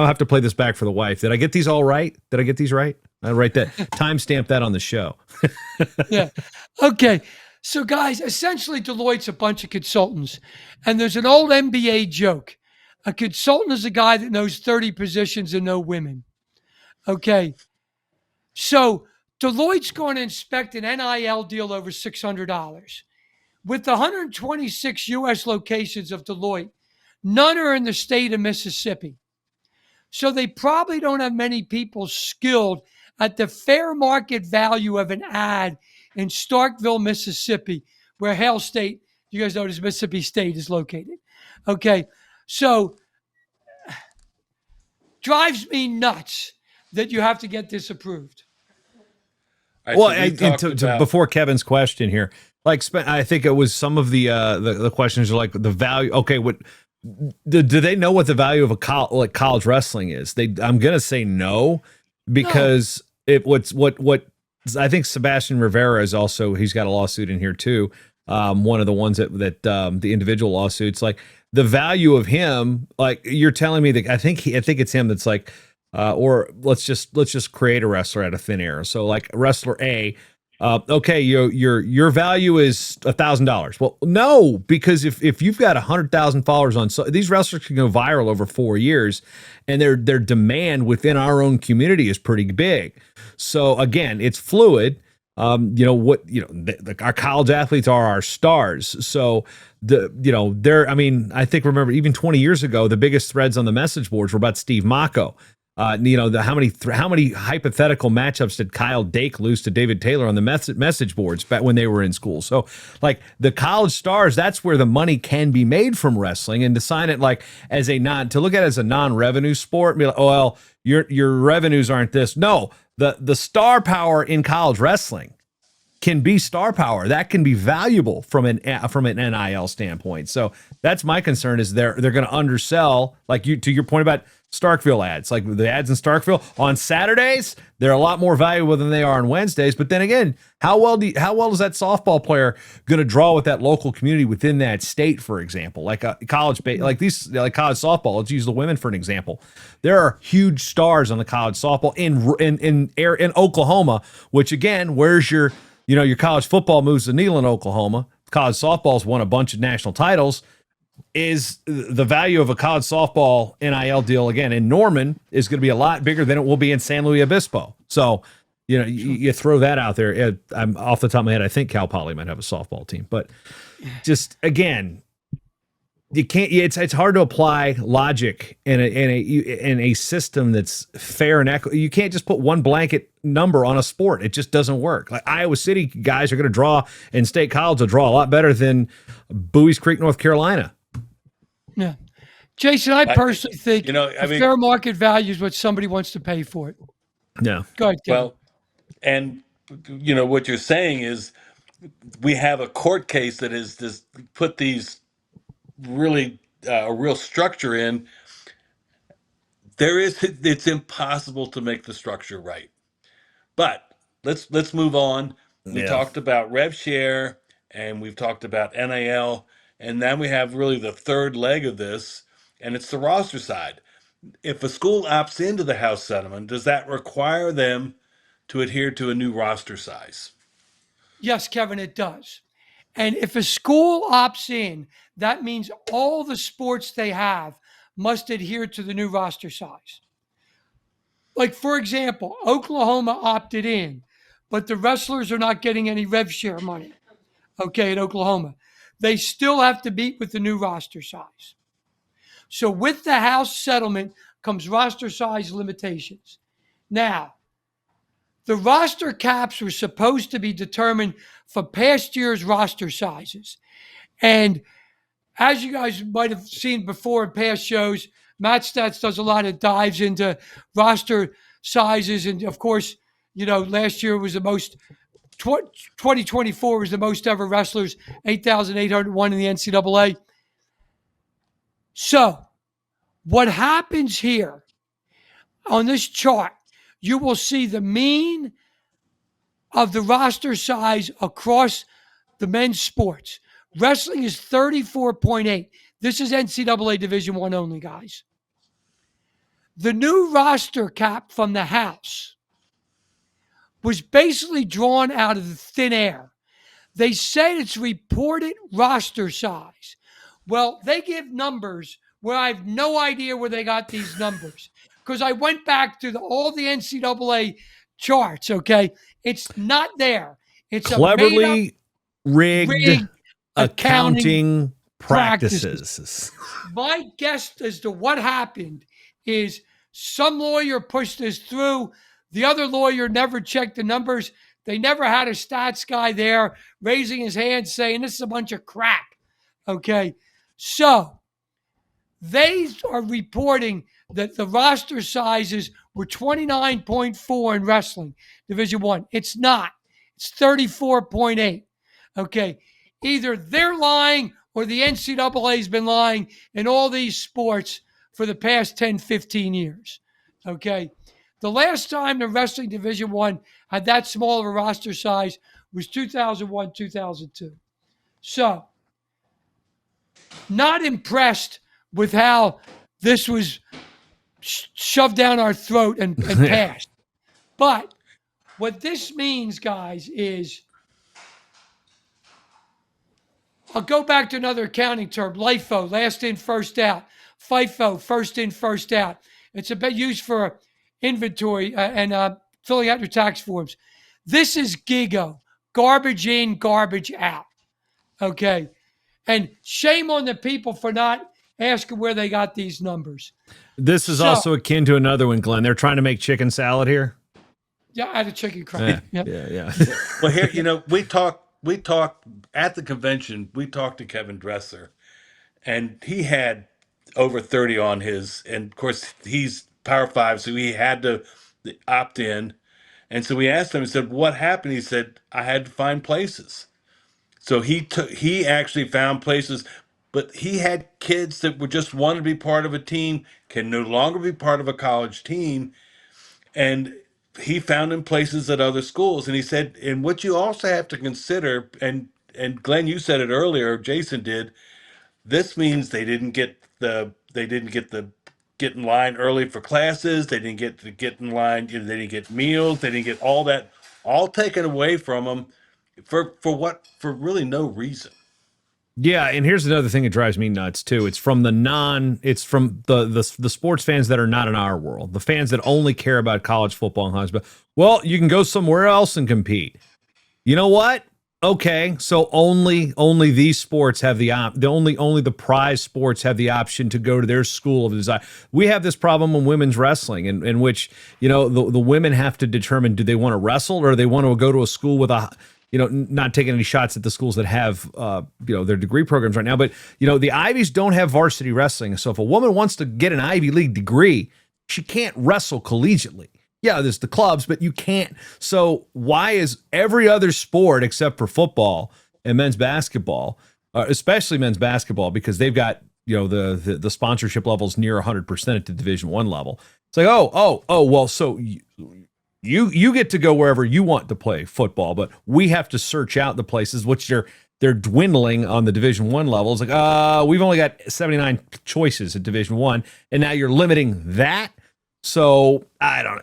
have to play this back for the wife. Did I get these all right? Did I get these right? I'll write that. Timestamp that on the show. Yeah. Okay. So guys, essentially Deloitte's a bunch of consultants, and there's an old MBA joke. A consultant is a guy that knows 30 positions and no women. Okay. So Deloitte's going to inspect an NIL deal over $600. With the 126 U.S. locations of Deloitte, none are in the state of Mississippi. So they probably don't have many people skilled at the fair market value of an ad in Starkville, Mississippi, where Hale State, you guys know this Mississippi State is located. Okay. So drives me nuts that you have to get this approved. Before Kevin's question here, I think it was some of the questions are like the value. Okay, what do they know what the value of a college wrestling is? I'm gonna say no, because what I think Sebastian Rivera is also, he's got a lawsuit in here too. One of the ones that the individual lawsuits, like the value of him, like you're telling me that I think it's him that's like, or let's just create a wrestler out of thin air. So like wrestler A, okay, your value is $1,000. Well, no, because if you've got 100,000 followers these wrestlers can go viral over 4 years, and their demand within our own community is pretty big. So again, it's fluid. Our college athletes are our stars. So I think remember even 20 years ago, the biggest threads on the message boards were about Steve Mocco. How many hypothetical matchups did Kyle Dake lose to David Taylor on the message boards back when they were in school? So like the college stars, that's where the money can be made from wrestling, and to sign it like to look at it as a non-revenue sport, and be like, oh, well, your revenues aren't this. No, the star power in college wrestling can be star power. That can be valuable from an NIL standpoint. So that's my concern, is they're going to undersell, like to your point about Starkville ads, like the ads in Starkville on Saturdays, they're a lot more valuable than they are on Wednesdays. But then again, how well is that softball player going to draw with that local community within that state? For example, like a college, like college softball. Let's use the women for an example. There are huge stars on the college softball in Oklahoma. Which again, where's your college football moves the needle in Oklahoma? College softball's won a bunch of national titles. Is the value of a college softball NIL deal again in Norman is going to be a lot bigger than it will be in San Luis Obispo. So, you throw that out there. I'm off the top of my head. I think Cal Poly might have a softball team, but just again, you can't. It's hard to apply logic in a system that's fair and equitable. You can't just put one blanket number on a sport. It just doesn't work. Like Iowa City guys are going to draw, and State College will draw a lot better than Bowie's Creek, North Carolina. Yeah. Jason, I personally think fair market value is what somebody wants to pay for it. Yeah. Go ahead, Kevin. Well, and what you're saying is we have a court case that is just put these really a real structure in. It's impossible to make the structure right. But let's move on. We talked about rev share and we've talked about NIL, and then we have really the third leg of this, and it's the roster side. If a school opts into the house settlement, does that require them to adhere to a new roster size? Yes, Kevin, it does. And if a school opts in, that means all the sports they have must adhere to the new roster size. Like, for example, Oklahoma opted in, but the wrestlers are not getting any rev share money, in Oklahoma. They still have to meet with the new roster size. So with the house settlement comes roster size limitations. Now, the roster caps were supposed to be determined for past year's roster sizes. And as you guys might have seen before in past shows, MatStats does a lot of dives into roster sizes. And of course, last year was the most, 2024 was the most ever wrestlers, 8,801 in the NCAA. So what happens here on this chart, you will see the mean of the roster size across the men's sports. Wrestling is 34.8. This is NCAA Division I only, guys. The new roster cap from the House was basically drawn out of the thin air. They said it's reported roster size. Well, they give numbers where I have no idea where they got these numbers, because I went back to all the NCAA charts, It's not there. It's cleverly rigged accounting practices. My guess as to what happened is some lawyer pushed this through. The other lawyer never checked the numbers. They never had a stats guy there raising his hand saying this is a bunch of crap. So they are reporting that the roster sizes were 29.4 in wrestling, Division I. It's not. It's 34.8. Either they're lying or the NCAA has been lying in all these sports for the past 10, 15 years. The last time the wrestling Division I had that small of a roster size was 2001, 2002. So, not impressed with how this was shoved down our throat and passed. But what this means, guys, is I'll go back to another accounting term, LIFO, last in, first out. FIFO, first in, first out. It's a bit used for inventory and filling out your tax forms. This is GIGO, garbage in, garbage out. And shame on the people for not asking where they got these numbers. This is also akin to another one, Glenn. They're trying to make chicken salad here. Yeah, I had a chicken cry. Yeah. Well, here, we talked at the convention. We talked to Kevin Dresser, and he had over 30 on his, and of course he's Power 5, so he had to opt in. And so we asked him, he said, what happened? He said, I had to find places. So he actually found places, but he had kids that would just want to be part of a team, can no longer be part of a college team, and he found them places at other schools. And he said, and what you also have to consider, and Glenn, you said it earlier, Jason did, this means they didn't get the get in line early for classes, they didn't get to get in line, you know, they didn't get meals, they didn't get all that, all taken away from them for really no reason. Yeah, and here's another thing that drives me nuts too. It's from the sports fans that are not in our world, the fans that only care about college football and college basketball. Well, you can go somewhere else and compete. You know what? Okay, so only these sports have only the prize sports have the option to go to their school of desire. We have this problem in women's wrestling, in which, you know, the women have to determine, do they want to wrestle or do they want to go to a school with a, you know, not taking any shots at the schools that have, you know, their degree programs right now. But, you know, the Ivies don't have varsity wrestling. So if a woman wants to get an Ivy League degree, she can't wrestle collegiately. Yeah, there's the clubs, but you can't. So why is every other sport except for football and men's basketball, especially men's basketball, because they've got, you know, the sponsorship levels near 100% at the Division I level. It's like, well, so you get to go wherever you want to play football, but we have to search out the places which they're dwindling on the Division I level. It's like, we've only got 79 choices at Division I, and now you're limiting that. So I don't know.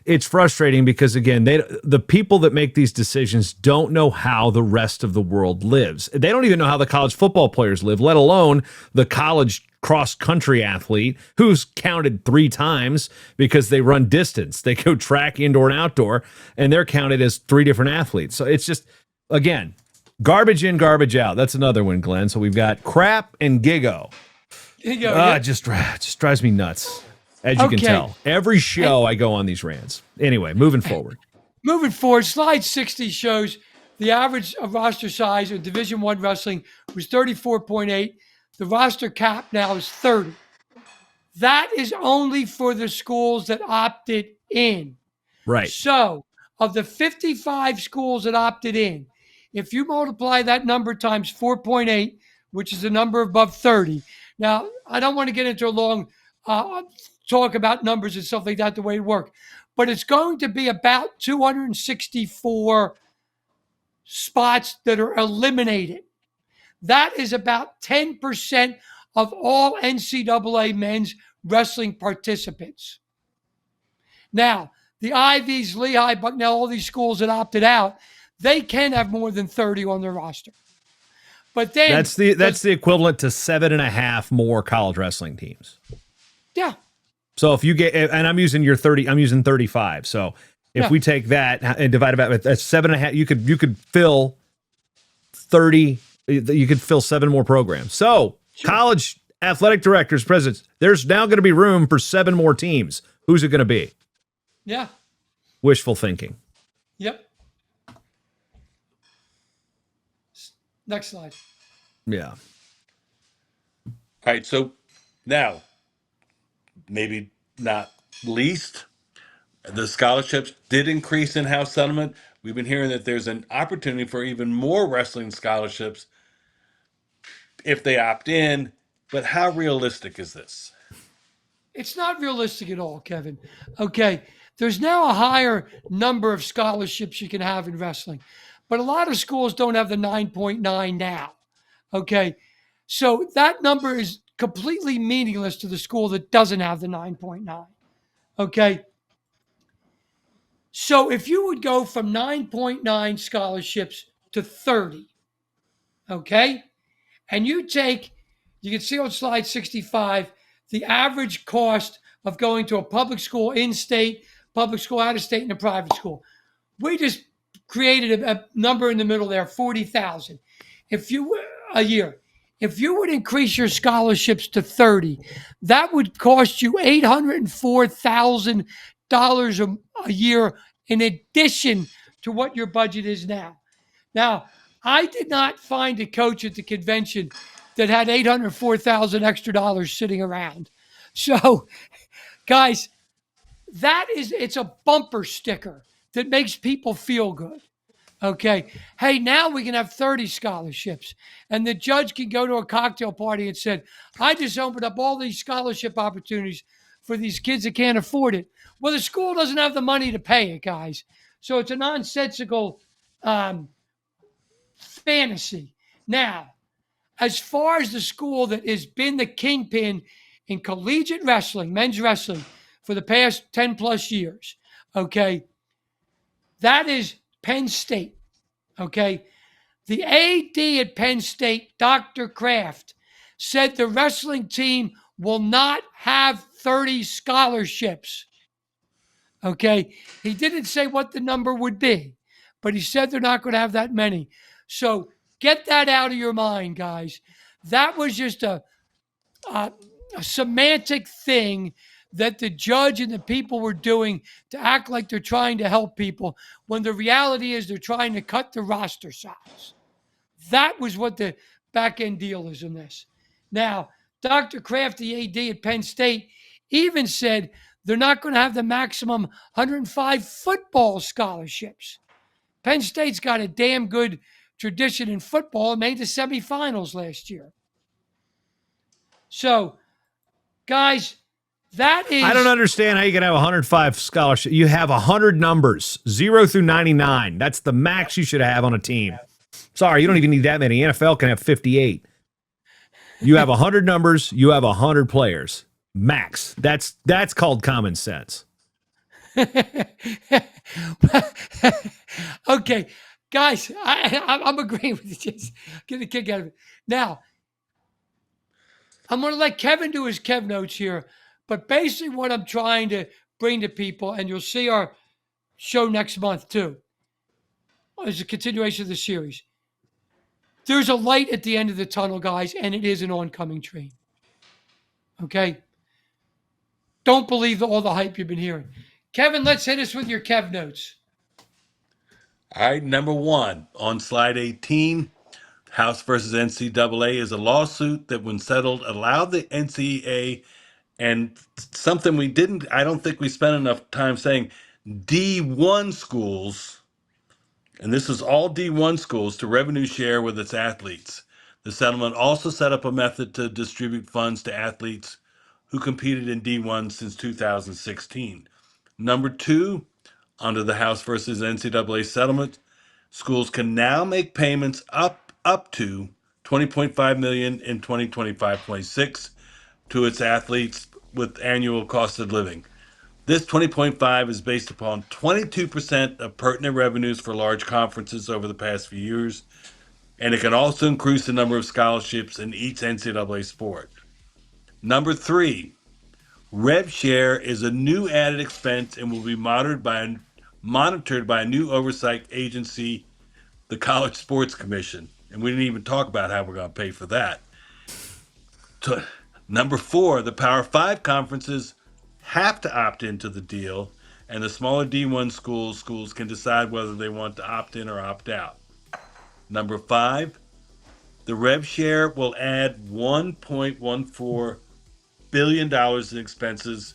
It's frustrating because, again, the people that make these decisions don't know how the rest of the world lives. They don't even know how the college football players live, let alone the college cross-country athlete who's counted 3 times because they run distance. They go track, indoor, and outdoor, and they're counted as 3 different athletes. So it's just, again, garbage in, garbage out. That's another one, Glenn. So we've got crap and Gigo. Yeah. It just drives me nuts. As you can tell, every show I go on these rants. Anyway, moving forward. Slide 60 shows the average of roster size in Division I wrestling was 34.8. The roster cap now is 30. That is only for the schools that opted in. Right. So, of the 55 schools that opted in, if you multiply that number times 4.8, which is the number above 30. Now, I don't want to get into a long talk about numbers and stuff like that, the way it works. But it's going to be about 264 spots that are eliminated. That is about 10% of all NCAA men's wrestling participants. Now, the Ivies, Lehigh, Bucknell, all these schools that opted out, they can have more than 30 on their roster. But then that's the equivalent to 7.5 more college wrestling teams. Yeah. So if you get, and I'm using 35. So if we take that and divide it by 7.5, you could fill 30. You could fill 7 more programs. So college athletic directors, presidents, there's now going to be room for 7 more teams. Who's it going to be? Yeah. Wishful thinking. Yep. Next slide. Yeah. All right. So now, maybe not least, the scholarships did increase in-house settlement. We've been hearing that there's an opportunity for even more wrestling scholarships if they opt in. But how realistic is this? It's not realistic at all, Kevin. Okay. There's now a higher number of scholarships you can have in wrestling, but a lot of schools don't have the 9.9 now. Okay. So that number is completely meaningless to the school that doesn't have the 9.9. Okay. So if you would go from 9.9 scholarships to 30, okay, and you can see on slide 65, the average cost of going to a public school in-state, public school out-of-state, and a private school. We just created a number in the middle there, 40,000 a year. If you would increase your scholarships to 30, that would cost you $804,000 a year in addition to what your budget is now. Now, I did not find a coach at the convention that had $804,000 extra dollars sitting around. So, guys, it's a bumper sticker that makes people feel good. Okay. Hey, now we can have 30 scholarships. And the judge can go to a cocktail party and said, I just opened up all these scholarship opportunities for these kids that can't afford it. Well, the school doesn't have the money to pay it, guys. So it's a nonsensical fantasy. Now, as far as the school that has been the kingpin in collegiate wrestling, men's wrestling, for the past 10 plus years, okay, that is Penn State, okay? The AD at Penn State, Dr. Kraft, said the wrestling team will not have 30 scholarships, okay? He didn't say what the number would be, but he said they're not going to have that many. So get that out of your mind, guys. That was just a semantic thing that the judge and the people were doing to act like they're trying to help people when the reality is they're trying to cut the roster size. That was what the back end deal is in this. Now, Dr. Kraft, the AD at Penn State, even said they're not going to have the maximum 105 football scholarships. Penn State's got a damn good tradition in football and made the semifinals last year. So, guys, that is. I don't understand how you can have 105 scholarships. You have 100 numbers, 0 through 99. That's the max you should have on a team. Sorry, you don't even need that many. NFL can have 58. You have 100 numbers. You have 100 players. Max. That's called common sense. Okay, guys, I'm agreeing with you. Just get a kick out of it. Now, I'm going to let Kevin do his Kev notes here, but basically what I'm trying to bring to people, and you'll see our show next month too, is a continuation of the series. There's a light at the end of the tunnel, guys, and it is an oncoming train. Okay? Don't believe all the hype you've been hearing. Kevin, let's hit us with your Kev notes. All right, number one on slide 18, House versus NCAA is a lawsuit that, when settled, allowed the NCAA and something I don't think we spent enough time saying, D1 schools, and this is all D1 schools, to revenue share with its athletes. The settlement also set up a method to distribute funds to athletes who competed in D1 since 2016. Number two, under the House versus NCAA settlement, schools can now make payments up to $20.5 million in 2025-26 to its athletes with annual cost of living. This 20.5 is based upon 22% of pertinent revenues for large conferences over the past few years, and it can also increase the number of scholarships in each NCAA sport. Number three, rev share is a new added expense and will be monitored by a new oversight agency, the College Sports Commission. And we didn't even talk about how we're going to pay for that. So, number four, the Power 5 conferences have to opt into the deal, and the smaller D1 schools can decide whether they want to opt in or opt out. Number five, the rev share will add $1.14 billion in expenses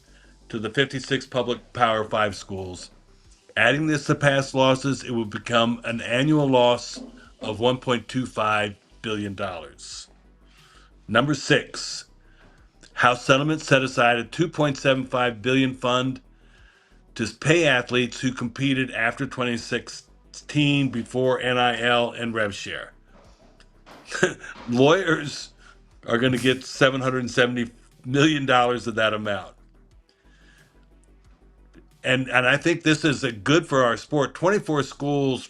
to the 56 public Power 5 schools. Adding this to past losses, it will become an annual loss of $1.25 billion. Number six, House settlement set aside a $2.75 billion fund to pay athletes who competed after 2016 before NIL and rev share. Lawyers are going to get $770 million of that amount. And I think this is good for our sport. 24 schools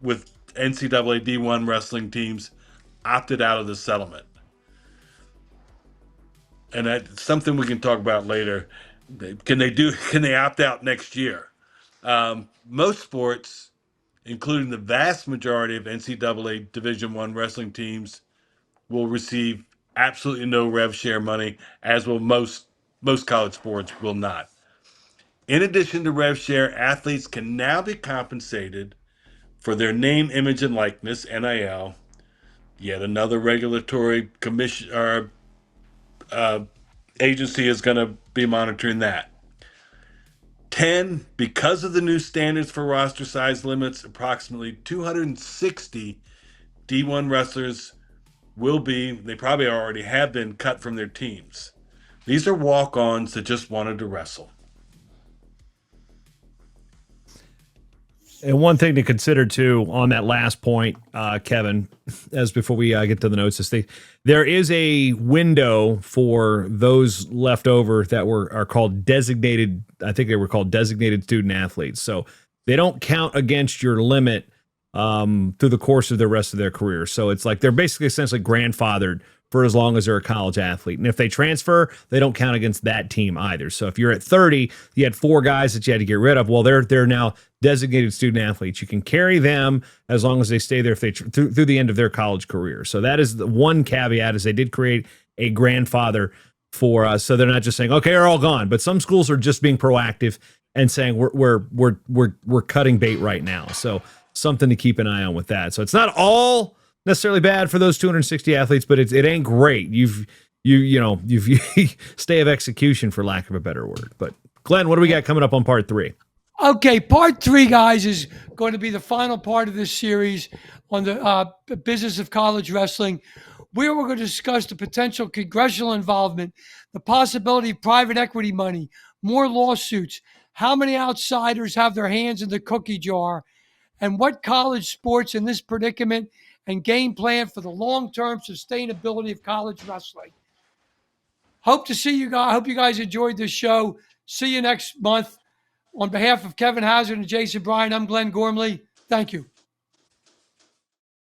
with NCAA D1 wrestling teams opted out of the settlement. And that's something we can talk about later. Can they opt out next year? Most sports, including the vast majority of NCAA Division I wrestling teams, will receive absolutely no rev share money, as will most college sports will not. In addition to rev share, athletes can now be compensated for their name, image, and likeness, NIL. Yet another regulatory commission or agency is going to be monitoring that. 10, because of the new standards for roster size limits, approximately 260 D1 wrestlers they probably already have been cut from their teams. These are walk-ons that just wanted to wrestle. And one thing to consider too on that last point, Kevin, as before we get to the notes, there is a window for those left over that are called designated. I think they were called designated student athletes. So they don't count against your limit through the course of the rest of their career. So it's like they're basically essentially grandfathered for as long as they're a college athlete. And if they transfer, they don't count against that team either. So if you're at 30, you had 4 guys that you had to get rid of. Well, they're now designated student athletes. You can carry them as long as they stay there if they through the end of their college career. So that is the one caveat, is they did create a grandfather for us. So they're not just saying, okay, they're all gone. But some schools are just being proactive and saying we're cutting bait right now. So something to keep an eye on with that. So it's not all necessarily bad for those 260 athletes, but it ain't great. You've stay of execution, for lack of a better word. But Glenn, what do we got coming up on part 3? Okay, part 3, guys, is going to be the final part of this series on the business of college wrestling, where we're going to discuss the potential congressional involvement, the possibility of private equity money, more lawsuits, how many outsiders have their hands in the cookie jar, and what college sports in this predicament and game plan for the long-term sustainability of college wrestling. Hope to see you guys. Hope you guys enjoyed this show. See you next month. On behalf of Kevin Hazard and Jason Bryant, I'm Glenn Gormley. Thank you.